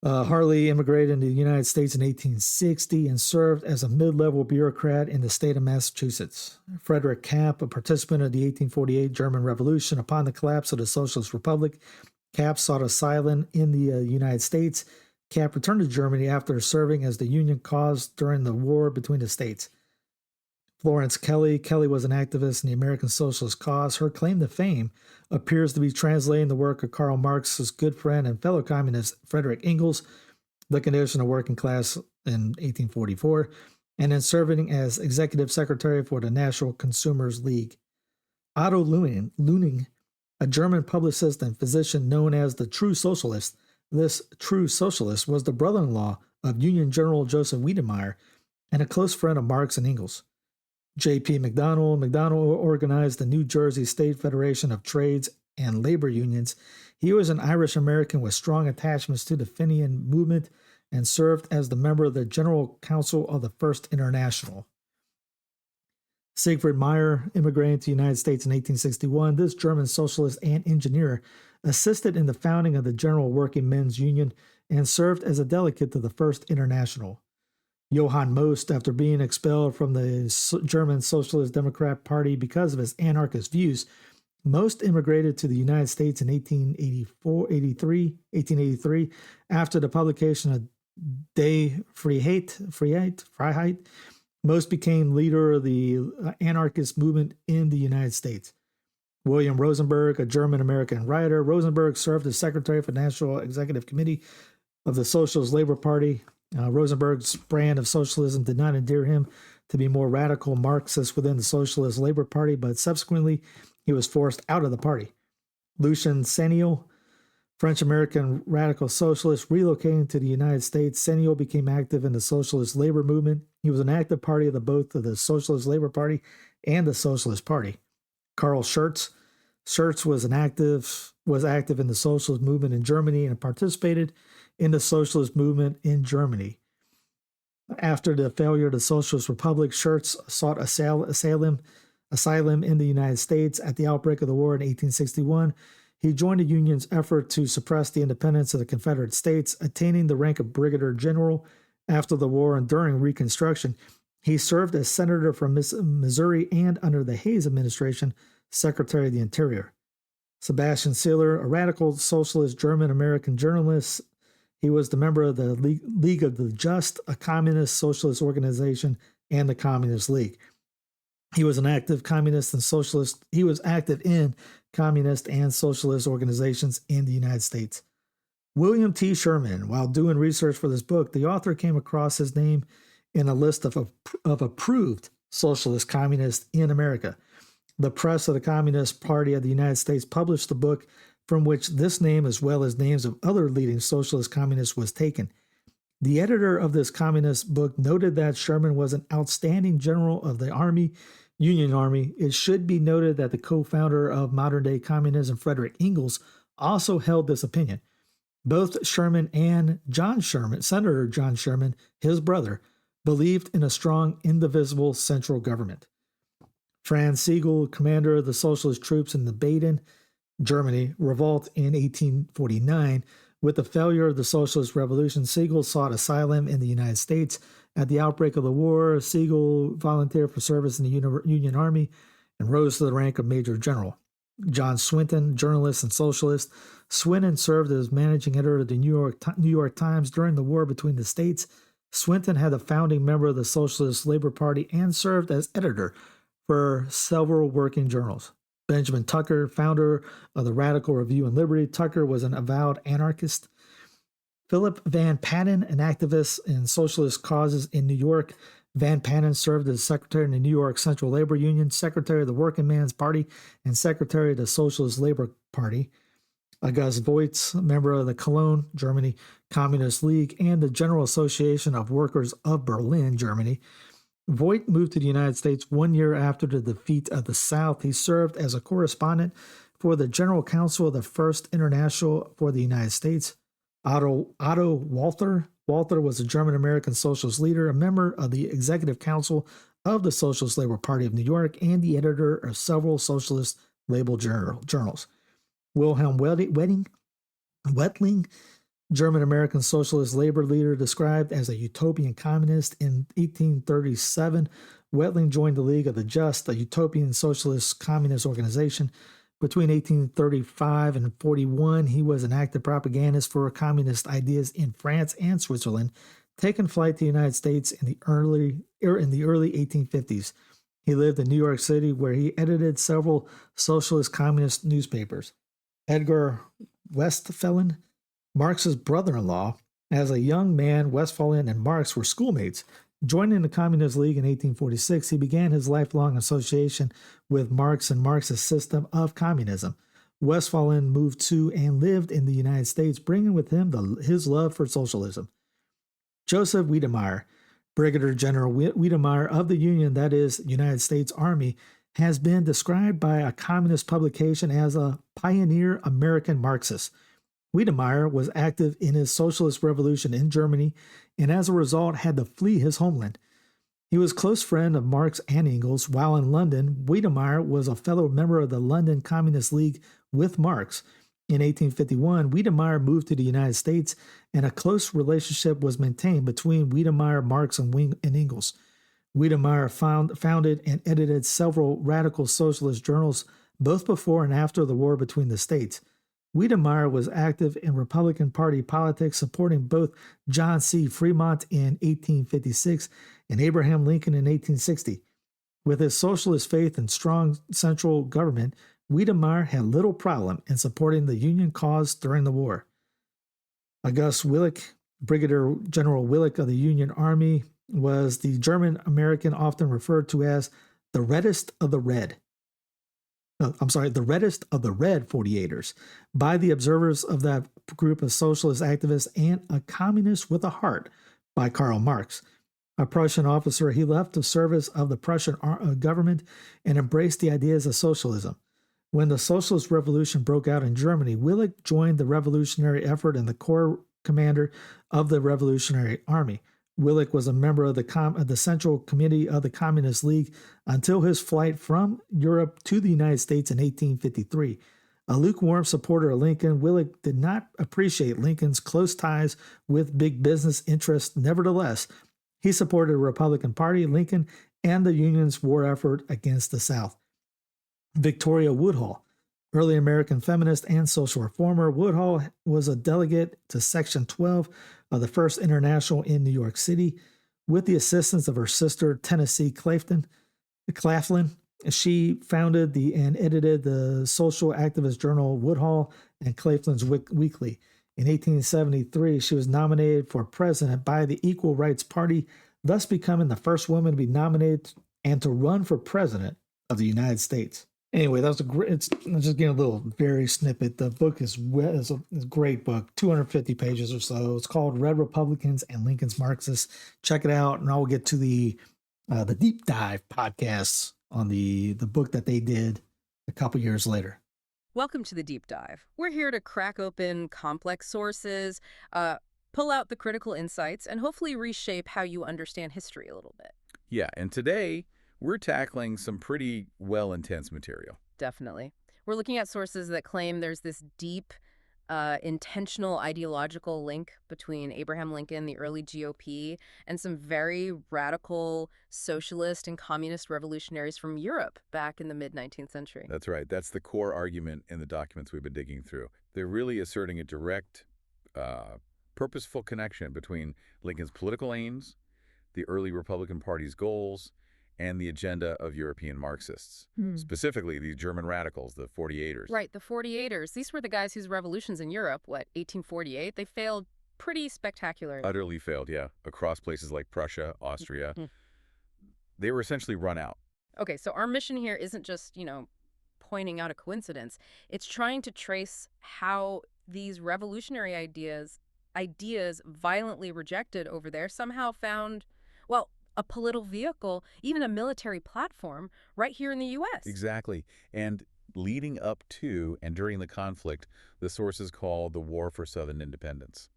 Harley immigrated into the United States in 1860 and served as a mid-level bureaucrat in the state of Massachusetts. Frederick Kapp, a participant of the 1848 German Revolution, upon the collapse of the Socialist Republic, Kapp sought asylum in the United States. Kapp returned to Germany after serving as the Union cause during the war between the states. Florence Kelley. Kelley was an activist in the American Socialist cause. Her claim to fame appears to be translating the work of Karl Marx's good friend and fellow communist Frederick Engels, The Condition of Working Class in 1844, and then serving as executive secretary for the National Consumers League. Otto Luning, a German publicist and physician known as the True Socialist. This True Socialist was the brother-in-law of Union General Joseph Weydemeyer and a close friend of Marx and Engels. J.P. McDonald. McDonald organized the New Jersey State Federation of Trades and Labor Unions. He was an Irish American with strong attachments to the Fenian movement and served as the member of the General Council of the First International. Siegfried Meyer, immigrating to the United States in 1861, this German socialist and engineer assisted in the founding of the General Working Men's Union and served as a delegate to the First International. Johann Most, after being expelled from the German Socialist Democrat Party because of his anarchist views, Most immigrated to the United States in 1883 after the publication of Die Freiheit. Most became leader of the anarchist movement in the United States. William Rosenberg, a German-American writer. Rosenberg served as secretary for the National Executive Committee of the Socialist Labor Party. Rosenberg's brand of socialism did not endear him to be more radical Marxist within the Socialist Labor Party, but subsequently he was forced out of the party. Lucien Seniot, French-American radical socialist, relocating to the United States. Seniot became active in the Socialist Labor movement. He was an active party of both of the Socialist Labor Party and the Socialist Party. Karl Schurz. Schurz was active in the socialist movement in Germany and participated in the socialist movement in Germany. After the failure of the Socialist Republic, Schurz sought asylum in the United States. At the outbreak of the war in 1861, he joined the Union's effort to suppress the independence of the Confederate States, attaining the rank of brigadier general. After the war and during Reconstruction, he served as senator from Missouri and, under the Hayes administration, Secretary of the Interior. Sebastian Seeler, a radical socialist German-American journalist. He was the member of the League of the Just, a communist socialist organization, and the Communist League. He was an active communist and socialist. He was active in communist and socialist organizations in the United States. William T. Sherman. While doing research for this book, the author came across his name in a list of approved socialist communists in America. The press of the Communist Party of the United States published the book from which this name, as well as names of other leading socialist communists, was taken. The editor of this communist book noted that Sherman was an outstanding general of the Army, Union Army. It should be noted that the co-founder of modern-day communism, Frederick Engels, also held this opinion. Both Sherman and John Sherman, Senator John Sherman, his brother, believed in a strong, indivisible central government. Franz Sigel, commander of the socialist troops in the Baden, Germany, revolt in 1849. With the failure of the socialist revolution, Sigel sought asylum in the United States. At the outbreak of the war, Sigel volunteered for service in the Union Army and rose to the rank of Major General. John Swinton, journalist and socialist. Swinton served as managing editor of the New York Times during the war between the states. Swinton had a founding member of the Socialist Labor Party and served as editor for several working journals. Benjamin Tucker, founder of the Radical Review and Liberty. Tucker was an avowed anarchist. Philip Van Patten, an activist in socialist causes in New York. Van Patten served as secretary in the New York Central Labor Union, secretary of the Working Man's Party, and secretary of the Socialist Labor Party. August Voigt, member of the Cologne, Germany, Communist League, and the General Association of Workers of Berlin, Germany. Voigt moved to the United States 1 year after the defeat of the South. He served as a correspondent for the General Council of the First International for the United States. Otto Walther. Walther was a German-American socialist leader, a member of the Executive Council of the Socialist Labor Party of New York, and the editor of several socialist label journals. Wilhelm Wetling, German-American socialist labor leader, described as a utopian communist in 1837. Wetling joined the League of the Just, a utopian socialist communist organization. Between 1835 and 41, he was an active propagandist for communist ideas in France and Switzerland, taking flight to the United States in the early 1850s. He lived in New York City, where he edited several socialist communist newspapers. Edgar Westphalen, Marx's brother-in-law. As a young man, Westphalen and Marx were schoolmates. Joining the Communist League in 1846, he began his lifelong association with Marx and Marx's system of communism. Westphalen moved to and lived in the United States, bringing with him his love for socialism. Joseph Weydemeyer, Brigadier General Weydemeyer of the Union, that is, United States Army, has been described by a communist publication as a pioneer American Marxist. Weydemeyer was active in his socialist revolution in Germany and as a result had to flee his homeland. He was a close friend of Marx and Engels. While in London, Weydemeyer was a fellow member of the London Communist League with Marx. In 1851, Weydemeyer moved to the United States and a close relationship was maintained between Weydemeyer, Marx, and Engels. Weydemeyer founded and edited several radical socialist journals both before and after the war between the states. Weydemeyer was active in Republican Party politics, supporting both John C. Fremont in 1856 and Abraham Lincoln in 1860. With his socialist faith and strong central government, Weydemeyer had little problem in supporting the Union cause during the war. August Willich, Brigadier General Willich of the Union Army, was the German-American often referred to as the reddest of the red. The reddest of the red 48ers by the observers of that group of socialist activists, and a communist with a heart by Karl Marx. A Prussian officer, he left the service of the Prussian government and embraced the ideas of socialism. When the socialist revolution broke out in Germany, Willich joined the revolutionary effort and the corps commander of the Revolutionary Army. Willich was a member of the Central Committee of the Communist League until his flight from Europe to the United States in 1853. A lukewarm supporter of Lincoln, Willich did not appreciate Lincoln's close ties with big business interests. Nevertheless, he supported the Republican Party, Lincoln, and the Union's war effort against the South. Victoria Woodhull, early American feminist and social reformer. Woodhull was a delegate to Section 12 of the First International in New York City. With the assistance of her sister, Tennessee Claflin, she founded and edited the social activist journal Woodhull and Claflin's Weekly. In 1873, she was nominated for president by the Equal Rights Party, thus becoming the first woman to be nominated and to run for president of the United States. Anyway, that was a great. I'm just getting a little very snippet. The book is a great book, 250 pages or so. It's called Red Republicans and Lincoln's Marxists. Check it out, and I'll get to the deep dive podcasts on the book that they did a couple years later. Welcome to the deep dive. We're here to crack open complex sources, pull out the critical insights, and hopefully reshape how you understand history a little bit. Yeah, and today we're tackling some pretty intense material. Definitely. We're looking at sources that claim there's this deep, intentional ideological link between Abraham Lincoln, the early GOP, and some very radical socialist and communist revolutionaries from Europe back in the mid-19th century. That's right. That's the core argument in the documents we've been digging through. They're really asserting a direct, purposeful connection between Lincoln's political aims, the early Republican Party's goals, and the agenda of European Marxists, specifically the German radicals, the 48ers. Right, the 48ers. These were the guys whose revolutions in Europe, 1848, they failed pretty spectacularly. Utterly failed, yeah, across places like Prussia, Austria. They were essentially run out. Okay, so our mission here isn't just, pointing out a coincidence. It's trying to trace how these revolutionary ideas violently rejected over there somehow found, a political vehicle, even a military platform, right here in the U.S. Exactly. And leading up to and during the conflict, the sources call the War for Southern Independence.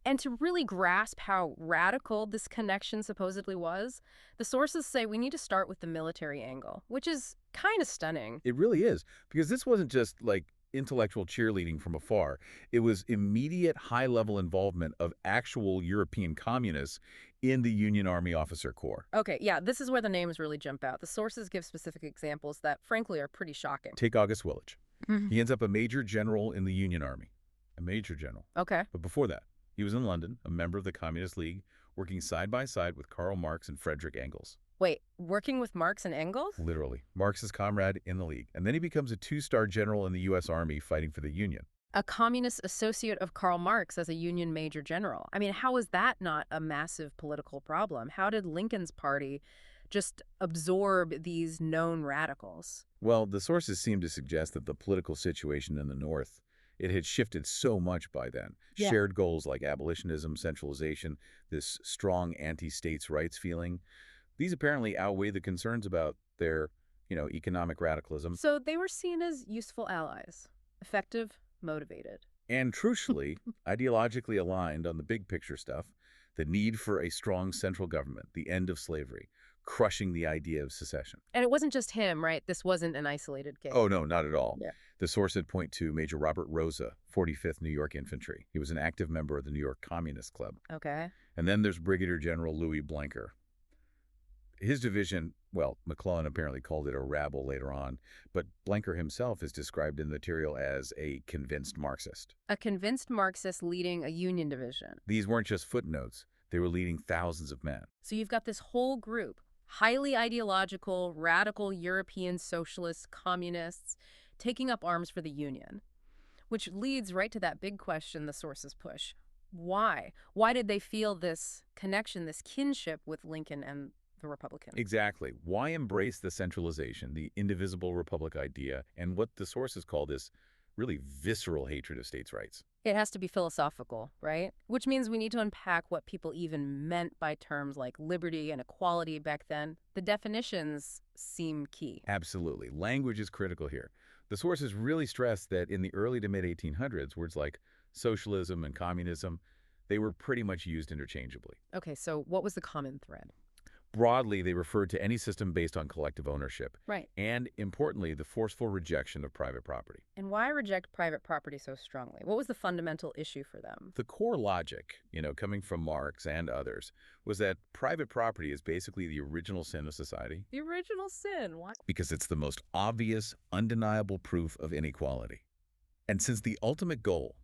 And to really grasp how radical this connection supposedly was, the sources say we need to start with the military angle, which is kind of stunning. It really is, because this wasn't just like intellectual cheerleading from afar. It was immediate high-level involvement of actual European communists in the Union Army Officer Corps. Okay, yeah, this is where the names really jump out. The sources give specific examples that, frankly, are pretty shocking. Take August Willich. He ends up a major general in the Union Army. A major general. Okay. But before that, he was in London, a member of the Communist League, working side by side with Karl Marx and Frederick Engels. Wait, working with Marx and Engels? Literally. Marx's comrade in the League. And then he becomes a two-star general in the U.S. Army fighting for the Union. A communist associate of Karl Marx as a Union major general. I mean, how is that not a massive political problem? How did Lincoln's party just absorb these known radicals? Well, the sources seem to suggest that the political situation in the North, it had shifted so much by then. Yeah. Shared goals like abolitionism, centralization, this strong anti-states' rights feeling. These apparently outweigh the concerns about their, economic radicalism. So they were seen as useful allies, effective, motivated. And crucially, ideologically aligned on the big picture stuff, the need for a strong central government, the end of slavery, crushing the idea of secession. And it wasn't just him, right? This wasn't an isolated case. Oh, no, not at all. Yeah. The source would point to Major Robert Rosa, 45th New York Infantry. He was an active member of the New York Communist Club. Okay. And then there's Brigadier General Louis Blenker. His division, McClellan apparently called it a rabble later on, but Blenker himself is described in the material as a convinced Marxist. A convinced Marxist leading a Union division. These weren't just footnotes. They were leading thousands of men. So you've got this whole group, highly ideological, radical European socialists, communists, taking up arms for the Union, which leads right to that big question the sources push. Why? Why did they feel this connection, this kinship with Lincoln and the Republicans? Exactly. Why embrace the centralization, the indivisible republic idea, and what the sources call this really visceral hatred of states' rights? It has to be philosophical, right? Which means we need to unpack what people even meant by terms like liberty and equality back then. The definitions seem key. Absolutely. Language is critical here. The sources really stress that in the early to mid-1800s, words like socialism and communism, they were pretty much used interchangeably. Okay, so what was the common thread? Broadly, they referred to any system based on collective ownership. Right. And, importantly, the forceful rejection of private property. And why reject private property so strongly? What was the fundamental issue for them? The core logic, coming from Marx and others, was that private property is basically the original sin of society. The original sin? Why? Because it's the most obvious, undeniable proof of inequality. And since the ultimate goal,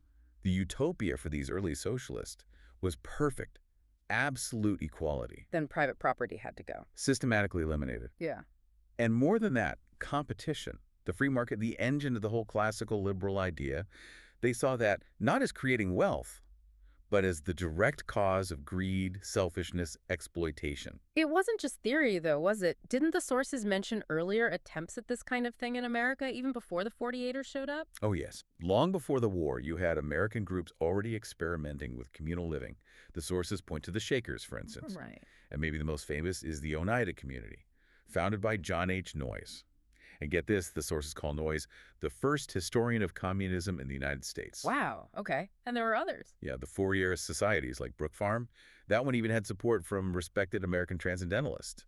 the utopia for these early socialists, was perfect, absolute equality. Then private property had to go. Systematically eliminated. Yeah. And more than that, competition, the free market, the engine of the whole classical liberal idea, they saw that not as creating wealth, but as the direct cause of greed, selfishness, exploitation. It wasn't just theory, though, was it? Didn't the sources mention earlier attempts at this kind of thing in America, even before the 48ers showed up? Oh yes. Long before the war, you had American groups already experimenting with communal living. The sources point to the Shakers, for instance. Right. And maybe the most famous is the Oneida community, founded by John H. Noyes. And get this, the sources call Noyes the first historian of communism in the United States. Wow, okay. And there were others. Yeah, the Fourier societies like Brook Farm, that one even had support from respected American transcendentalists.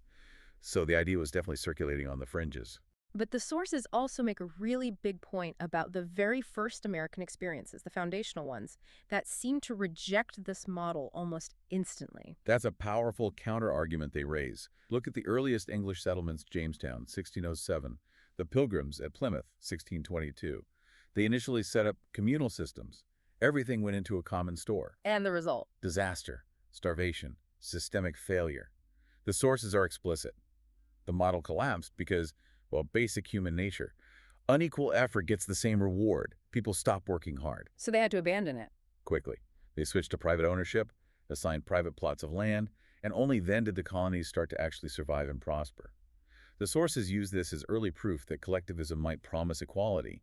So the idea was definitely circulating on the fringes. But the sources also make a really big point about the very first American experiences, the foundational ones, that seem to reject this model almost instantly. That's a powerful counter-argument they raise. Look at the earliest English settlements, Jamestown, 1607. The Pilgrims at Plymouth, 1622. They initially set up communal systems. Everything went into a common store. And the result? Disaster, starvation, systemic failure. The sources are explicit. The model collapsed because, well, basic human nature. Unequal effort gets the same reward. People stop working hard. So they had to abandon it. Quickly. They switched to private ownership, assigned private plots of land, and only then did the colonies start to actually survive and prosper. The sources use this as early proof that collectivism might promise equality,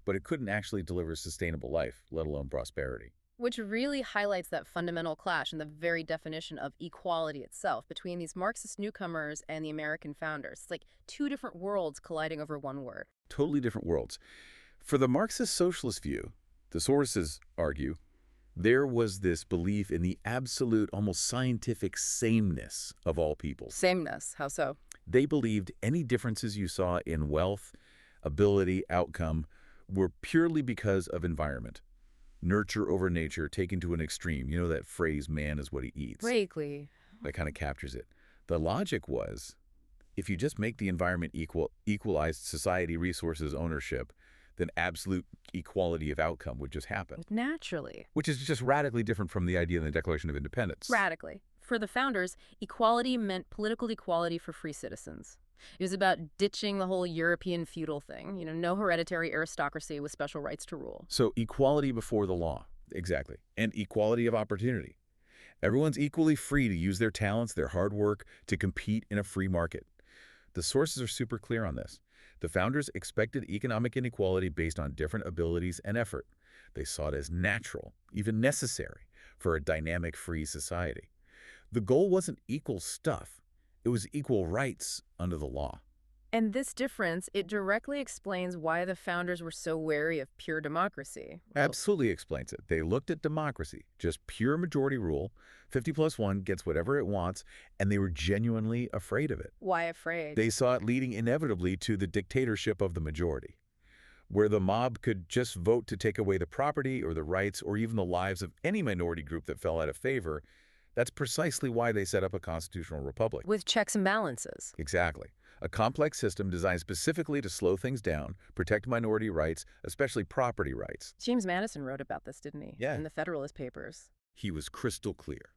but it couldn't actually deliver sustainable life, let alone prosperity. Which really highlights that fundamental clash in the very definition of equality itself between these Marxist newcomers and the American founders. It's like two different worlds colliding over one word. Totally different worlds. For the Marxist socialist view, the sources argue, there was this belief in the absolute, almost scientific sameness of all people. Sameness, how so? They believed any differences you saw in wealth, ability, outcome were purely because of environment. Nurture over nature taken to an extreme. You know that phrase, man is what he eats. Vaguely. That kind of captures it. The logic was, if you just make the environment equalized society, resources, ownership, then absolute equality of outcome would just happen. Naturally. Which is just radically different from the idea in the Declaration of Independence. Radically. For the founders, equality meant political equality for free citizens. It was about ditching the whole European feudal thing, no hereditary aristocracy with special rights to rule. So equality before the law, exactly, and equality of opportunity. Everyone's equally free to use their talents, their hard work, to compete in a free market. The sources are super clear on this. The founders expected economic inequality based on different abilities and effort. They saw it as natural, even necessary, for a dynamic free society. The goal wasn't equal stuff. It was equal rights under the law. And this difference, it directly explains why the founders were so wary of pure democracy. Absolutely explains it. They looked at democracy, just pure majority rule, 50+1 gets whatever it wants, and they were genuinely afraid of it. Why afraid? They saw it leading inevitably to the dictatorship of the majority, where the mob could just vote to take away the property or the rights or even the lives of any minority group that fell out of favor. That's precisely why they set up a constitutional republic. With checks and balances. Exactly. A complex system designed specifically to slow things down, protect minority rights, especially property rights. James Madison wrote about this, didn't he? Yeah. In the Federalist Papers. He was crystal clear.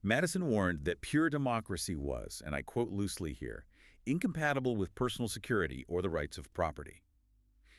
Madison warned that pure democracy was, and I quote loosely here, incompatible with personal security or the rights of property.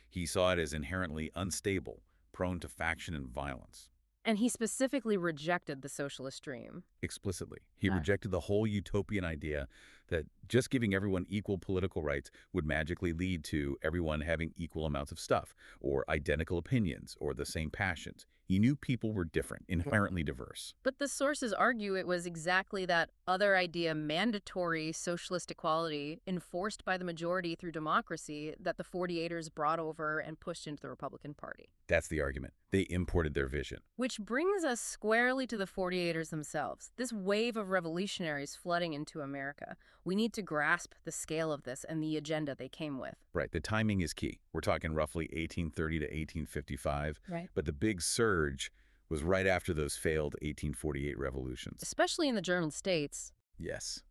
He saw it as inherently unstable, prone to faction and violence. And he specifically rejected the socialist dream. Explicitly. He rejected the whole utopian idea that just giving everyone equal political rights would magically lead to everyone having equal amounts of stuff, or identical opinions, or the same passions. He knew people were different, inherently diverse. But the sources argue it was exactly that other idea, mandatory socialist equality, enforced by the majority through democracy, that the 48ers brought over and pushed into the Republican Party. That's the argument. They imported their vision. Which brings us squarely to the 48ers themselves, this wave of revolutionaries flooding into America. We need to grasp the scale of this and the agenda they came with. Right. The timing is key. We're talking roughly 1830 to 1855. Right. But the big surge was right after those failed 1848 revolutions. Especially in the German states. Yes.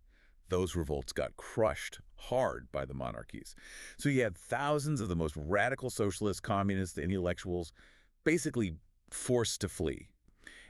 Those revolts got crushed hard by the monarchies. So you had thousands of the most radical socialists, communists, intellectuals basically forced to flee.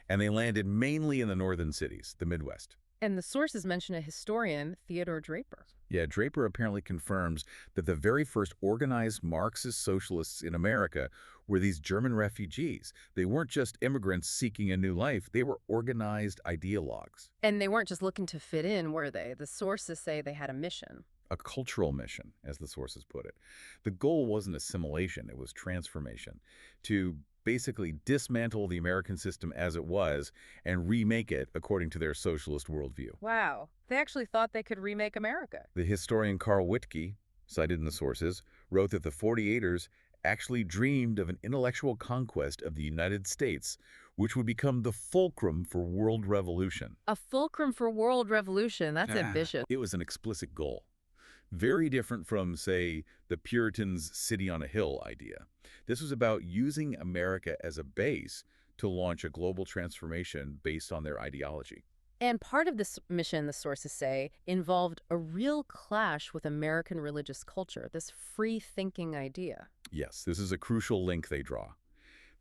And they landed mainly in the northern cities, the Midwest. And the sources mention a historian, Theodore Draper. Yeah, Draper apparently confirms that the very first organized Marxist socialists in America were these German refugees. They weren't just immigrants seeking a new life, they were organized ideologues. And they weren't just looking to fit in, were they? The sources say they had a mission. A cultural mission, as the sources put it. The goal wasn't assimilation, it was transformation. To basically dismantle the American system as it was and remake it according to their socialist worldview. Wow. They actually thought they could remake America. The historian Karl Wittke, cited in the sources, wrote that the 48ers actually dreamed of an intellectual conquest of the United States, which would become the fulcrum for world revolution. A fulcrum for world revolution. That's ambitious. It was an explicit goal. Very different from, say, the Puritans' city on a hill idea. This was about using America as a base to launch a global transformation based on their ideology. And part of this mission, the sources say, involved a real clash with American religious culture, this free-thinking idea. Yes, this is a crucial link they draw.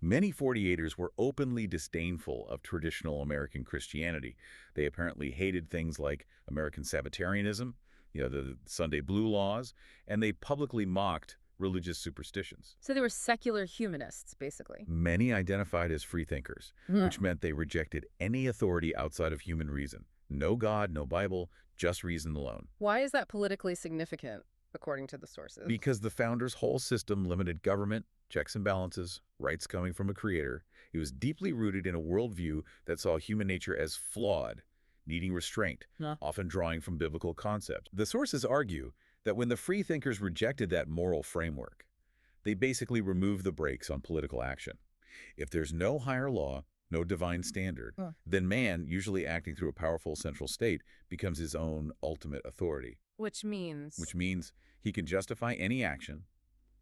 Many 48ers were openly disdainful of traditional American Christianity. They apparently hated things like American Sabbatarianism, the Sunday Blue laws, and they publicly mocked religious superstitions. So they were secular humanists, basically. Many identified as freethinkers, which meant they rejected any authority outside of human reason. No God, no Bible, just reason alone. Why is that politically significant, according to the sources? Because the founders' whole system limited government, checks and balances, rights coming from a creator. It was deeply rooted in a worldview that saw human nature as flawed, needing restraint, often drawing from biblical concepts. The sources argue that when the freethinkers rejected that moral framework, they basically removed the brakes on political action. If there's no higher law, no divine standard, then man, usually acting through a powerful central state, becomes his own ultimate authority. Which means He can justify any action,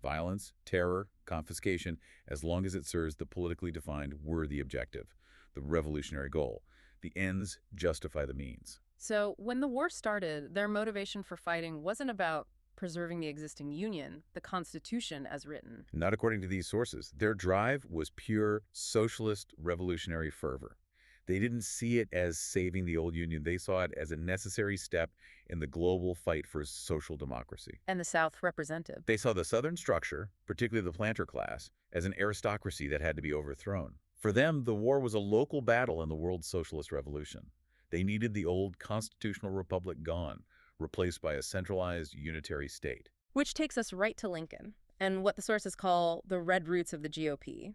violence, terror, confiscation, as long as it serves the politically defined worthy objective, the revolutionary goal. The ends justify the means. So when the war started, their motivation for fighting wasn't about preserving the existing Union, the Constitution as written. Not according to these sources. Their drive was pure socialist revolutionary fervor. They didn't see it as saving the old Union. They saw it as a necessary step in the global fight for social democracy. And the South represented. They saw the Southern structure, particularly the planter class, as an aristocracy that had to be overthrown. For them, the war was a local battle in the world socialist revolution. They needed the old constitutional republic gone, replaced by a centralized unitary state. Which takes us right to Lincoln and what the sources call the red roots of the GOP.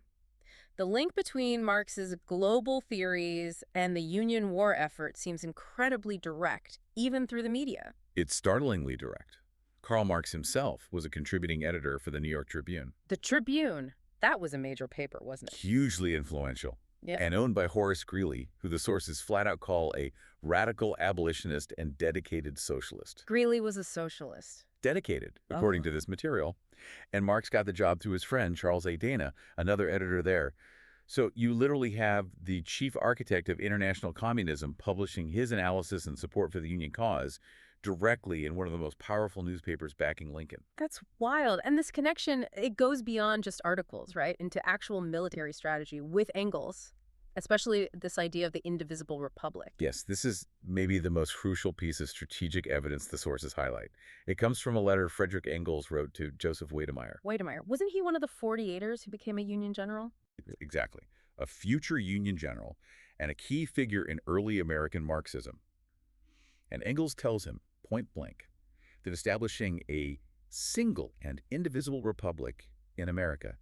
The link between Marx's global theories and the Union war effort seems incredibly direct, even through the media. It's startlingly direct. Karl Marx himself was a contributing editor for the New York Tribune. The Tribune, that was a major paper, wasn't it? Hugely influential. Yeah. And owned by Horace Greeley, who the sources flat out call a radical abolitionist and dedicated socialist. Greeley was a socialist. Dedicated, according to this material. And Marx got the job through his friend, Charles A. Dana, another editor there. So you literally have the chief architect of international communism publishing his analysis and support for the Union cause directly in one of the most powerful newspapers backing Lincoln. That's wild. And this connection, it goes beyond just articles, right? Into actual military strategy with Engels, especially this idea of the indivisible republic. Yes, this is maybe the most crucial piece of strategic evidence the sources highlight. It comes from a letter Frederick Engels wrote to Joseph Weydemeyer. Weydemeyer, wasn't he one of the 48ers who became a Union general? Exactly. A future Union general and a key figure in early American Marxism. And Engels tells him, point blank, that establishing a single and indivisible republic in America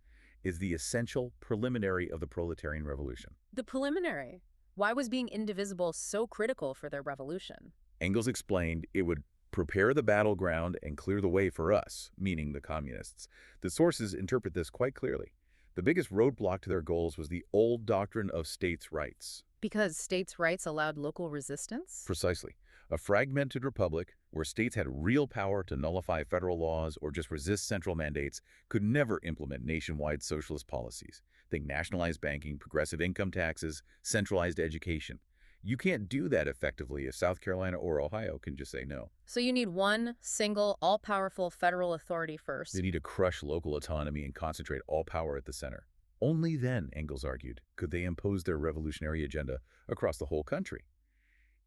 is the essential preliminary of the proletarian revolution. The preliminary. Why was being indivisible so critical for their revolution? Engels explained it would prepare the battleground and clear the way for us, meaning the communists. The sources interpret this quite clearly. The biggest roadblock to their goals was the old doctrine of states' rights. Because states' rights allowed local resistance? Precisely. A fragmented republic where states had real power to nullify federal laws or just resist central mandates could never implement nationwide socialist policies. Think nationalized banking, progressive income taxes, centralized education. You can't do that effectively if South Carolina or Ohio can just say no. So you need one single, all-powerful federal authority first. They need to crush local autonomy and concentrate all power at the center. Only then, Engels argued, could they impose their revolutionary agenda across the whole country.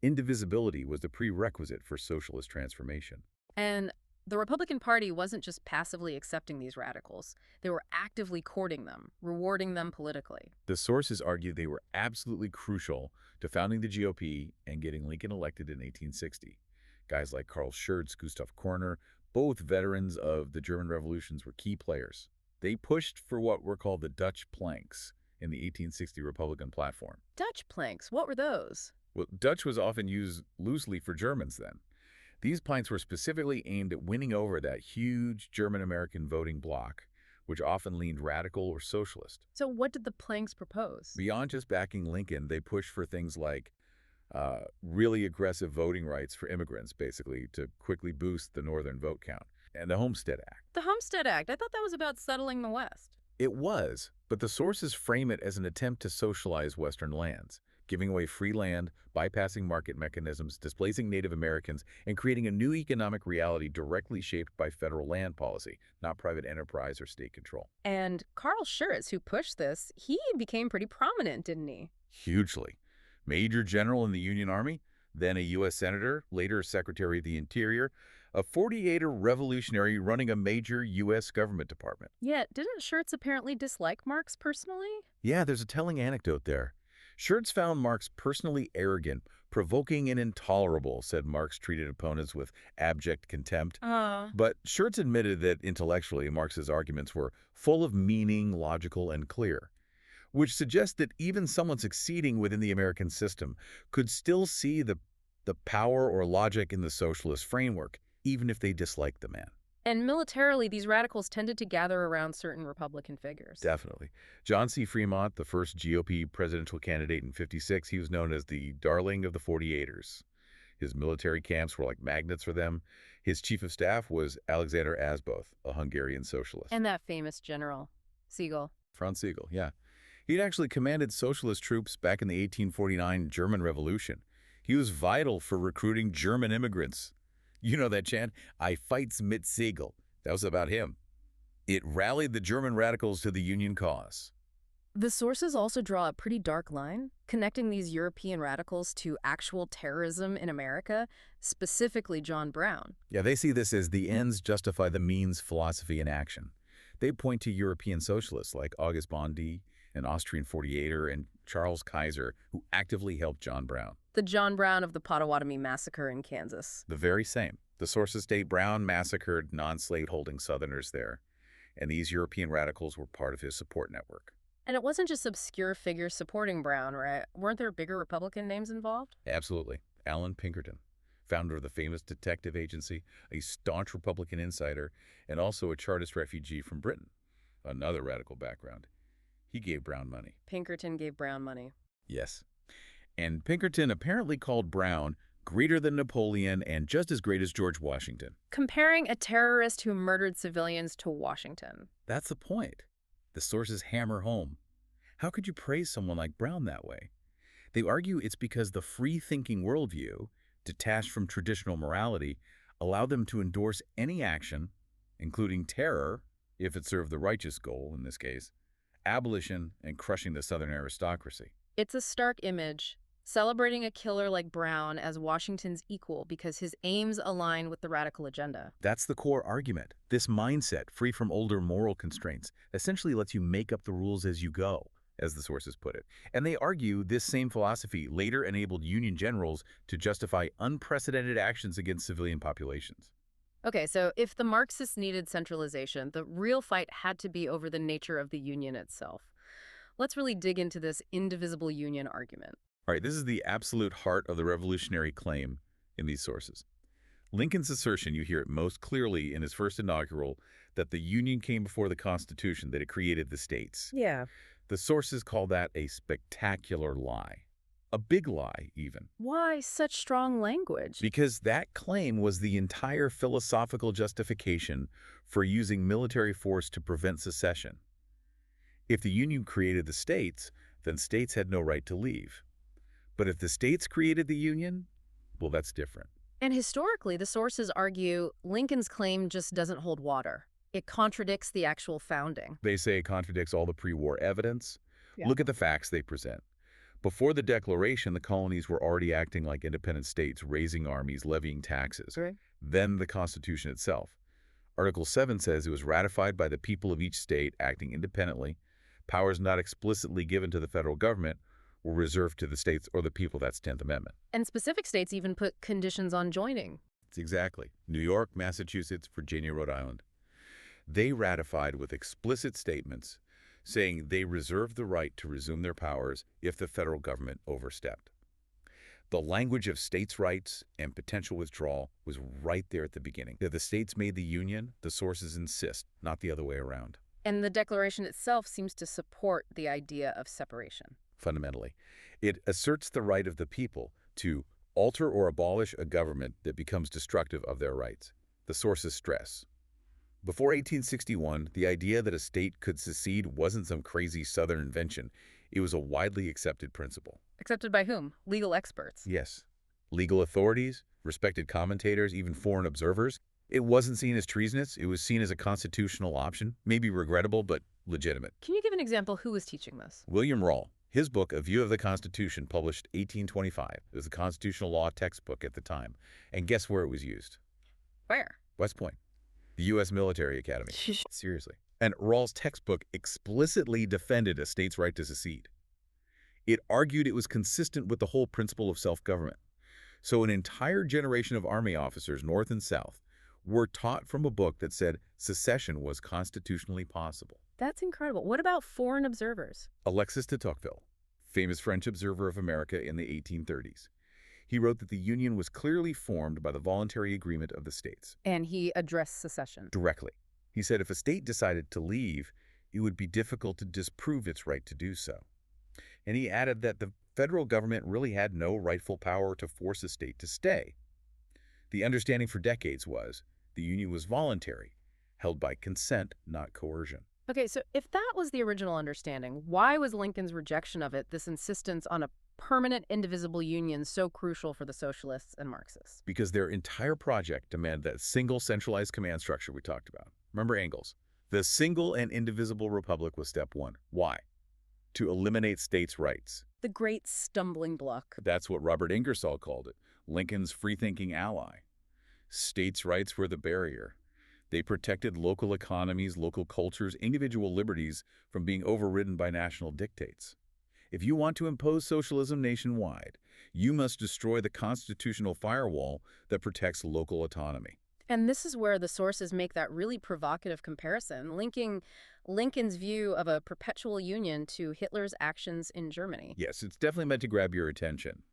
Indivisibility was the prerequisite for socialist transformation. And the Republican Party wasn't just passively accepting these radicals. They were actively courting them, rewarding them politically. The sources argue they were absolutely crucial to founding the GOP and getting Lincoln elected in 1860. Guys like Karl Schurz, Gustav Korner, both veterans of the German revolutions, were key players. They pushed for what were called the Dutch planks in the 1860 Republican platform. Dutch planks, what were those? Well, Dutch was often used loosely for Germans then. These planks were specifically aimed at winning over that huge German-American voting bloc, which often leaned radical or socialist. So what did the planks propose? Beyond just backing Lincoln, they pushed for things like really aggressive voting rights for immigrants, basically, to quickly boost the northern vote count, and the Homestead Act. The Homestead Act. I thought that was about settling the West. It was, but the sources frame it as an attempt to socialize Western lands, giving away free land, bypassing market mechanisms, displacing Native Americans, and creating a new economic reality directly shaped by federal land policy, not private enterprise or state control. And Karl Schurz, who pushed this, he became pretty prominent, didn't he? Hugely. Major general in the Union Army, then a U.S. Senator, later Secretary of the Interior, a 48er revolutionary running a major U.S. government department. Yet, didn't Schurz apparently dislike Marx personally? Yeah, there's a telling anecdote there. Schurz found Marx personally arrogant, provoking, and intolerable, said Marx treated opponents with abject contempt. But Schurz admitted that intellectually Marx's arguments were full of meaning, logical, and clear, which suggests that even someone succeeding within the American system could still see the power or logic in the socialist framework, even if they disliked the man. And militarily, these radicals tended to gather around certain Republican figures. Definitely. John C. Fremont, the first GOP presidential candidate in '56, he was known as the darling of the 48ers. His military camps were like magnets for them. His chief of staff was Alexander Asboth, a Hungarian socialist. And that famous general, Sigel. Franz Sigel, yeah. He'd actually commanded socialist troops back in the 1849 German Revolution. He was vital for recruiting German immigrants. You know that chant, "I fights mit Sigel." That was about him. It rallied the German radicals to the Union cause. The sources also draw a pretty dark line, connecting these European radicals to actual terrorism in America, specifically John Brown. Yeah, they see this as the ends justify the means philosophy in action. They point to European socialists like August Bondy, an Austrian 48er, and Charles Kaiser, who actively helped John Brown. The John Brown of the Potawatomi Massacre in Kansas. The very same. The sources state Brown massacred non-slave-holding Southerners there, and these European radicals were part of his support network. And it wasn't just obscure figures supporting Brown, right? Weren't there bigger Republican names involved? Absolutely. Alan Pinkerton, founder of the famous detective agency, a staunch Republican insider, and also a Chartist refugee from Britain, another radical background. He gave Brown money. Pinkerton gave Brown money. Yes. And Pinkerton apparently called Brown greater than Napoleon and just as great as George Washington. Comparing a terrorist who murdered civilians to Washington. That's the point. The sources hammer home. How could you praise someone like Brown that way? They argue it's because the free-thinking worldview, detached from traditional morality, allowed them to endorse any action, including terror, if it served the righteous goal in this case, abolition, and crushing the Southern aristocracy. It's a stark image, celebrating a killer like Brown as Washington's equal because his aims align with the radical agenda. That's the core argument. This mindset, free from older moral constraints, essentially lets you make up the rules as you go, as the sources put it. And they argue this same philosophy later enabled Union generals to justify unprecedented actions against civilian populations. Okay, so if the Marxists needed centralization, the real fight had to be over the nature of the Union itself. Let's really dig into this indivisible Union argument. All right, this is the absolute heart of the revolutionary claim in these sources. Lincoln's assertion, you hear it most clearly in his first inaugural, that the Union came before the Constitution, that it created the states. Yeah. The sources call that a spectacular lie. A big lie, even. Why such strong language? Because that claim was the entire philosophical justification for using military force to prevent secession. If the Union created the states, then states had no right to leave. But if the states created the Union, well, that's different. And historically, the sources argue Lincoln's claim just doesn't hold water. It contradicts the actual founding. They say it contradicts all the pre-war evidence. Yeah. Look at the facts they present. Before the Declaration, the colonies were already acting like independent states, raising armies, levying taxes. Right. Then the Constitution itself. Article 7 says it was ratified by the people of each state acting independently. Powers not explicitly given to the federal government were reserved to the states or the people. That's 10th Amendment. And specific states even put conditions on joining. It's exactly. New York, Massachusetts, Virginia, Rhode Island. They ratified with explicit statements saying they reserved the right to resume their powers if the federal government overstepped. The language of states' rights and potential withdrawal was right there at the beginning. If the states made the Union, the sources insist, not the other way around. And the Declaration itself seems to support the idea of separation. Fundamentally, it asserts the right of the people to alter or abolish a government that becomes destructive of their rights. The sources stress. Before 1861, the idea that a state could secede wasn't some crazy Southern invention. It was a widely accepted principle. Accepted by whom? Legal experts. Yes. Legal authorities, respected commentators, even foreign observers. It wasn't seen as treasonous. It was seen as a constitutional option, maybe regrettable, but legitimate. Can you give an example who was teaching this? William Rawle. His book, A View of the Constitution, published 1825. It was a constitutional law textbook at the time. And guess where it was used? Where? West Point, the U.S. Military Academy. Seriously. And Rawle's textbook explicitly defended a state's right to secede. It argued it was consistent with the whole principle of self-government. So an entire generation of Army officers, North and South, were taught from a book that said secession was constitutionally possible. That's incredible. What about foreign observers? Alexis de Tocqueville, famous French observer of America in the 1830s. He wrote that the Union was clearly formed by the voluntary agreement of the states. And he addressed secession. Directly. He said if a state decided to leave, it would be difficult to disprove its right to do so. And he added that the federal government really had no rightful power to force a state to stay. The understanding for decades was the Union was voluntary, held by consent, not coercion. Okay, so if that was the original understanding, why was Lincoln's rejection of it, this insistence on a permanent indivisible union, so crucial for the socialists and Marxists? Because their entire project demanded that single centralized command structure we talked about. Remember Engels? The single and indivisible republic was step one. Why? To eliminate states' rights. The great stumbling block. That's what Robert Ingersoll called it, Lincoln's freethinking ally. States' rights were the barrier. They protected local economies, local cultures, individual liberties from being overridden by national dictates. If you want to impose socialism nationwide, you must destroy the constitutional firewall that protects local autonomy. And this is where the sources make that really provocative comparison, linking Lincoln's view of a perpetual union to Hitler's actions in Germany. Yes, it's definitely meant to grab your attention.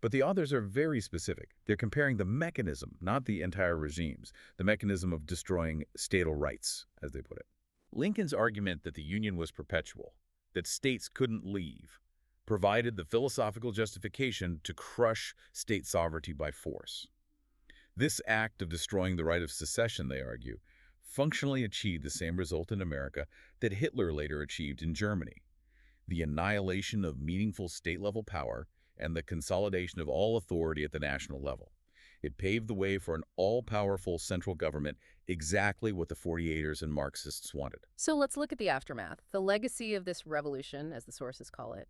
But the authors are very specific. They're comparing the mechanism, not the entire regimes, the mechanism of destroying statal rights, as they put it. Lincoln's argument that the Union was perpetual, that states couldn't leave, provided the philosophical justification to crush state sovereignty by force. This act of destroying the right of secession, they argue, functionally achieved the same result in America that Hitler later achieved in Germany: the annihilation of meaningful state-level power and the consolidation of all authority at the national level. It paved the way for an all-powerful central government, exactly what the 48ers and Marxists wanted. So let's look at the aftermath, the legacy of this revolution, as the sources call it.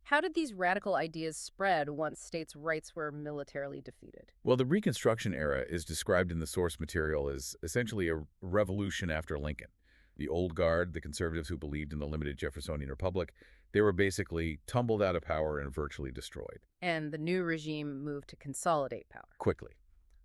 How did these radical ideas spread once states' rights were militarily defeated? Well, the Reconstruction era is described in the source material as essentially a revolution after Lincoln. The old guard, the conservatives who believed in the limited Jeffersonian republic, they were basically tumbled out of power and virtually destroyed. And the new regime moved to consolidate power. Quickly.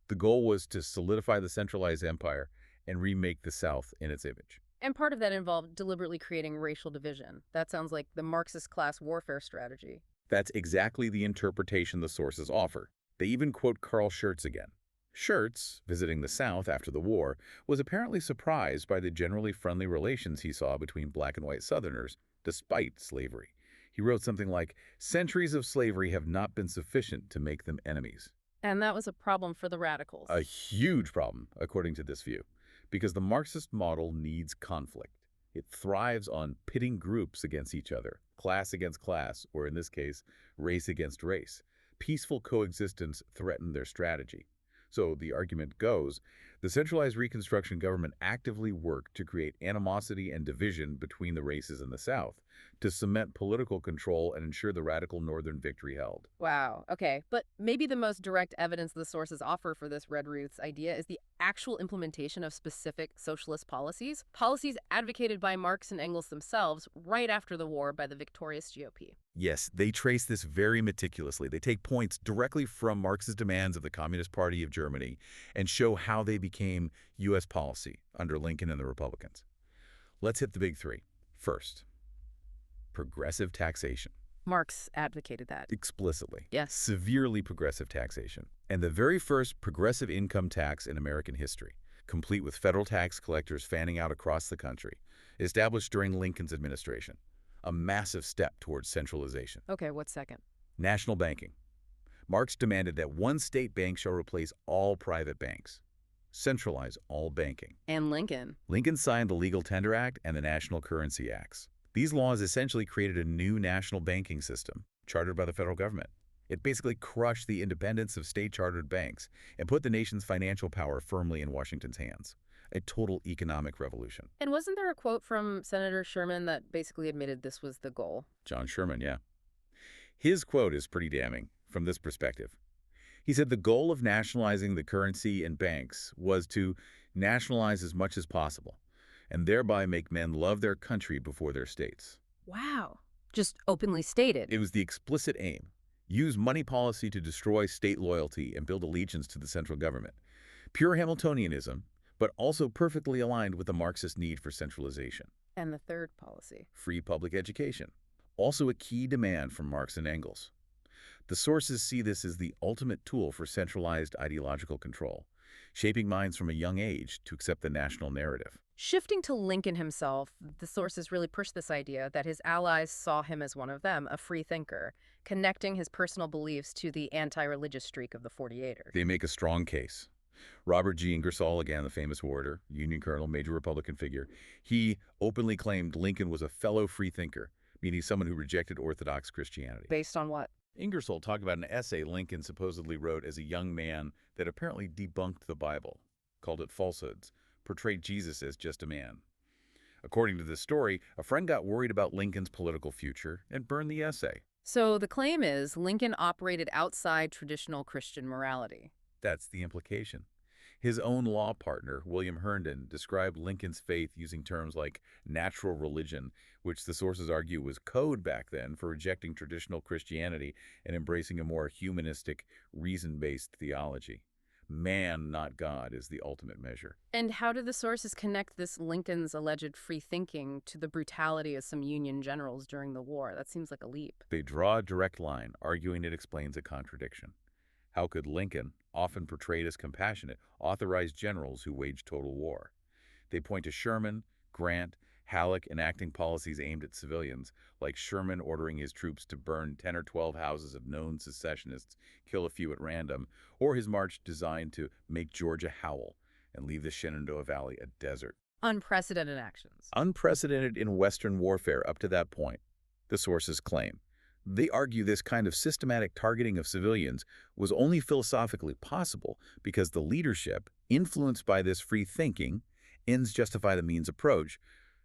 The goal was to solidify the centralized empire and remake the South in its image. And part of that involved deliberately creating racial division. That sounds like the Marxist class warfare strategy. That's exactly the interpretation the sources offer. They even quote Carl Schurz again. Schurz, visiting the South after the war, was apparently surprised by the generally friendly relations he saw between black and white Southerners, despite slavery. He wrote something like, "Centuries of slavery have not been sufficient to make them enemies." And that was a problem for the radicals. A huge problem, according to this view, because the Marxist model needs conflict. It thrives on pitting groups against each other, class against class, or in this case, race against race. Peaceful coexistence threatened their strategy. So the argument goes, The centralized Reconstruction government actively worked to create animosity and division between the races in the South, to cement political control and ensure the radical Northern victory held. Wow. Okay. But maybe the most direct evidence the sources offer for this Red Roots idea is the actual implementation of specific socialist policies, policies advocated by Marx and Engels themselves right after the war by the victorious GOP. Yes, they trace this very meticulously. They take points directly from Marx's demands of the Communist Party of Germany and show how they became U.S. policy under Lincoln and the Republicans. Let's hit the big three. First, progressive taxation. Marx advocated that. Explicitly. Yes. Severely progressive taxation. And the very first progressive income tax in American history, complete with federal tax collectors fanning out across the country, established during Lincoln's administration. A massive step towards centralization. Okay, what's second? National banking. Marx demanded that one state bank shall replace all private banks. Centralize all banking. And Lincoln. Lincoln signed the Legal Tender Act and the National Currency Acts. These laws essentially created a new national banking system, chartered by the federal government. It basically crushed the independence of state-chartered banks and put the nation's financial power firmly in Washington's hands. A total economic revolution. And wasn't there a quote from Senator Sherman that basically admitted this was the goal? John Sherman, yeah. His quote is pretty damning from this perspective. He said the goal of nationalizing the currency and banks was to nationalize as much as possible and thereby make men love their country before their states. Wow. Just openly stated. It was the explicit aim. Use money policy to destroy state loyalty and build allegiance to the central government. Pure Hamiltonianism, but also perfectly aligned with the Marxist need for centralization. And the third policy. Free public education. Also a key demand from Marx and Engels. The sources see this as the ultimate tool for centralized ideological control, shaping minds from a young age to accept the national narrative. Shifting to Lincoln himself, the sources really push this idea that his allies saw him as one of them, a free thinker, connecting his personal beliefs to the anti-religious streak of the 48ers. They make a strong case. Robert G. Ingersoll, again the famous orator, Union colonel, major Republican figure, he openly claimed Lincoln was a fellow freethinker, meaning someone who rejected Orthodox Christianity. Based on what? Ingersoll talked about an essay Lincoln supposedly wrote as a young man that apparently debunked the Bible, called it falsehoods, portrayed Jesus as just a man. According to this story, a friend got worried about Lincoln's political future and burned the essay. So the claim is Lincoln operated outside traditional Christian morality. That's the implication. His own law partner, William Herndon, described Lincoln's faith using terms like natural religion, which the sources argue was code back then for rejecting traditional Christianity and embracing a more humanistic, reason-based theology. Man, not God, is the ultimate measure. And how do the sources connect this Lincoln's alleged free thinking to the brutality of some Union generals during the war? That seems like a leap. They draw a direct line, arguing it explains a contradiction. How could Lincoln, often portrayed as compassionate, authorize generals who waged total war? They point to Sherman, Grant, Halleck enacting policies aimed at civilians, like Sherman ordering his troops to burn 10 or 12 houses of known secessionists, kill a few at random, or his march designed to make Georgia howl and leave the Shenandoah Valley a desert. Unprecedented actions. Unprecedented in Western warfare up to that point, the sources claim. They argue this kind of systematic targeting of civilians was only philosophically possible because the leadership, influenced by this free thinking, ends justify the means approach,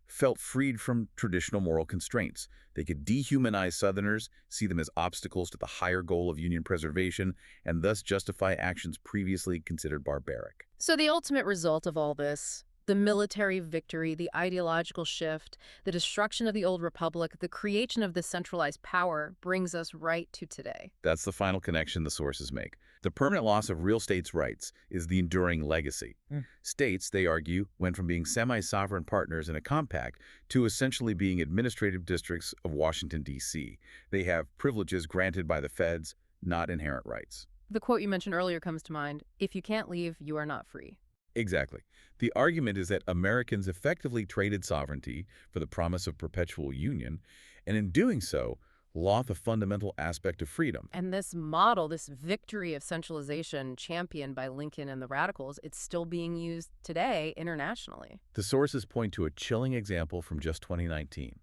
felt freed from traditional moral constraints. They could dehumanize Southerners, see them as obstacles to the higher goal of Union preservation, and thus justify actions previously considered barbaric. So the ultimate result of all this, the military victory, the ideological shift, the destruction of the old republic, the creation of this centralized power brings us right to today. That's the final connection the sources make. The permanent loss of real states' rights is the enduring legacy. States, they argue, went from being semi-sovereign partners in a compact to essentially being administrative districts of Washington, D.C. They have privileges granted by the feds, not inherent rights. The quote you mentioned earlier comes to mind, "If you can't leave, you are not free." Exactly. The argument is that Americans effectively traded sovereignty for the promise of perpetual union, and in doing so, lost the fundamental aspect of freedom. And this model, this victory of centralization championed by Lincoln and the radicals, it's still being used today internationally. The sources point to a chilling example from just 2019.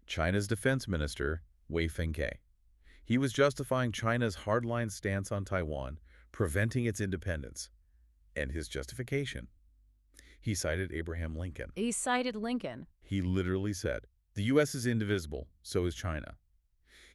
China's defense minister, Wei Fenghe. He was justifying China's hardline stance on Taiwan, preventing its independence. And his justification? He cited Abraham Lincoln. He cited Lincoln. He literally said, "The U.S. is indivisible, so is China."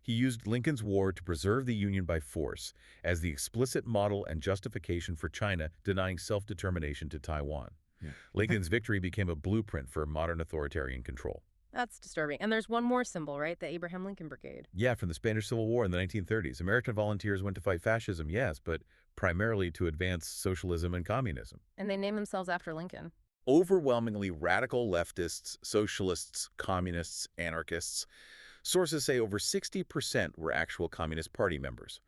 He used Lincoln's war to preserve the Union by force as the explicit model and justification for China denying self-determination to Taiwan. Yeah. Lincoln's victory became a blueprint for modern authoritarian control. That's disturbing. And there's one more symbol, right? The Abraham Lincoln Brigade. Yeah, from the Spanish Civil War in the 1930s. American volunteers went to fight fascism, yes, but primarily to advance socialism and communism. And they name themselves after Lincoln. Overwhelmingly radical leftists, socialists, communists, anarchists. Sources say over 60% were actual Communist Party members.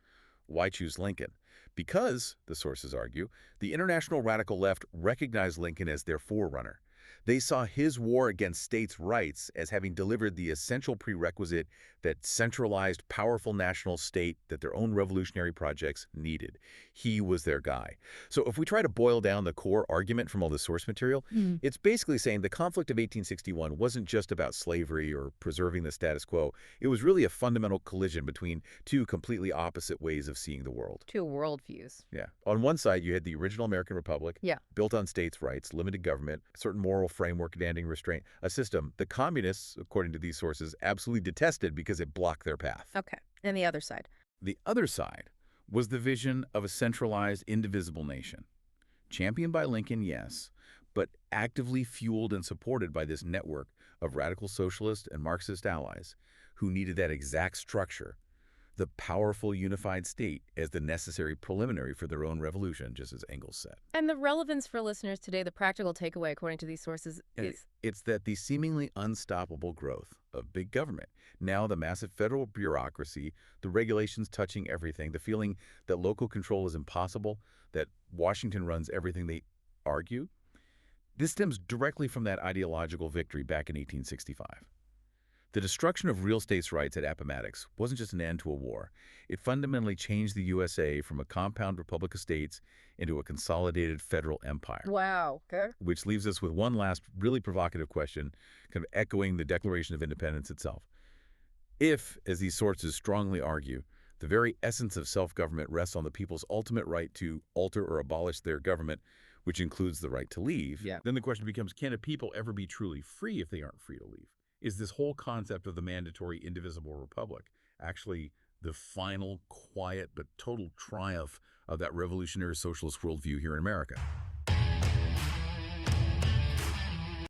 Why choose Lincoln? Because, the sources argue, the international radical left recognized Lincoln as their forerunner. They saw his war against states' rights as having delivered the essential prerequisite that centralized, powerful national state that their own revolutionary projects needed. He was their guy. So if we try to boil down the core argument from all the source material, it's basically saying the conflict of 1861 wasn't just about slavery or preserving the status quo. It was really a fundamental collision between two completely opposite ways of seeing the world. Two worldviews. Yeah. On one side, you had the original American Republic, built on states' rights, limited government, certain moral framework demanding restraint, a system the communists, according to these sources, absolutely detested because it blocked their path. Okay. And the other side? The other side was the vision of a centralized, indivisible nation. Championed by Lincoln, yes, but actively fueled and supported by this network of radical socialist and Marxist allies who needed that exact structure, the powerful unified state, as the necessary preliminary for their own revolution, just as Engels said. And the relevance for listeners today, the practical takeaway, according to these sources, is... It's that the seemingly unstoppable growth of big government, now the massive federal bureaucracy, the regulations touching everything, the feeling that local control is impossible, that Washington runs everything, they argue, this stems directly from that ideological victory back in 1865. The destruction of real states' rights at Appomattox wasn't just an end to a war. It fundamentally changed the USA from a compound republic of states into a consolidated federal empire. Wow. Okay. Which leaves us with one last really provocative question, kind of echoing the Declaration of Independence itself. If, as these sources strongly argue, the very essence of self-government rests on the people's ultimate right to alter or abolish their government, which includes the right to leave, then the question becomes, can a people ever be truly free if they aren't free to leave? Is this whole concept of the mandatory indivisible republic actually the final, quiet, but total triumph of that revolutionary socialist worldview here in America?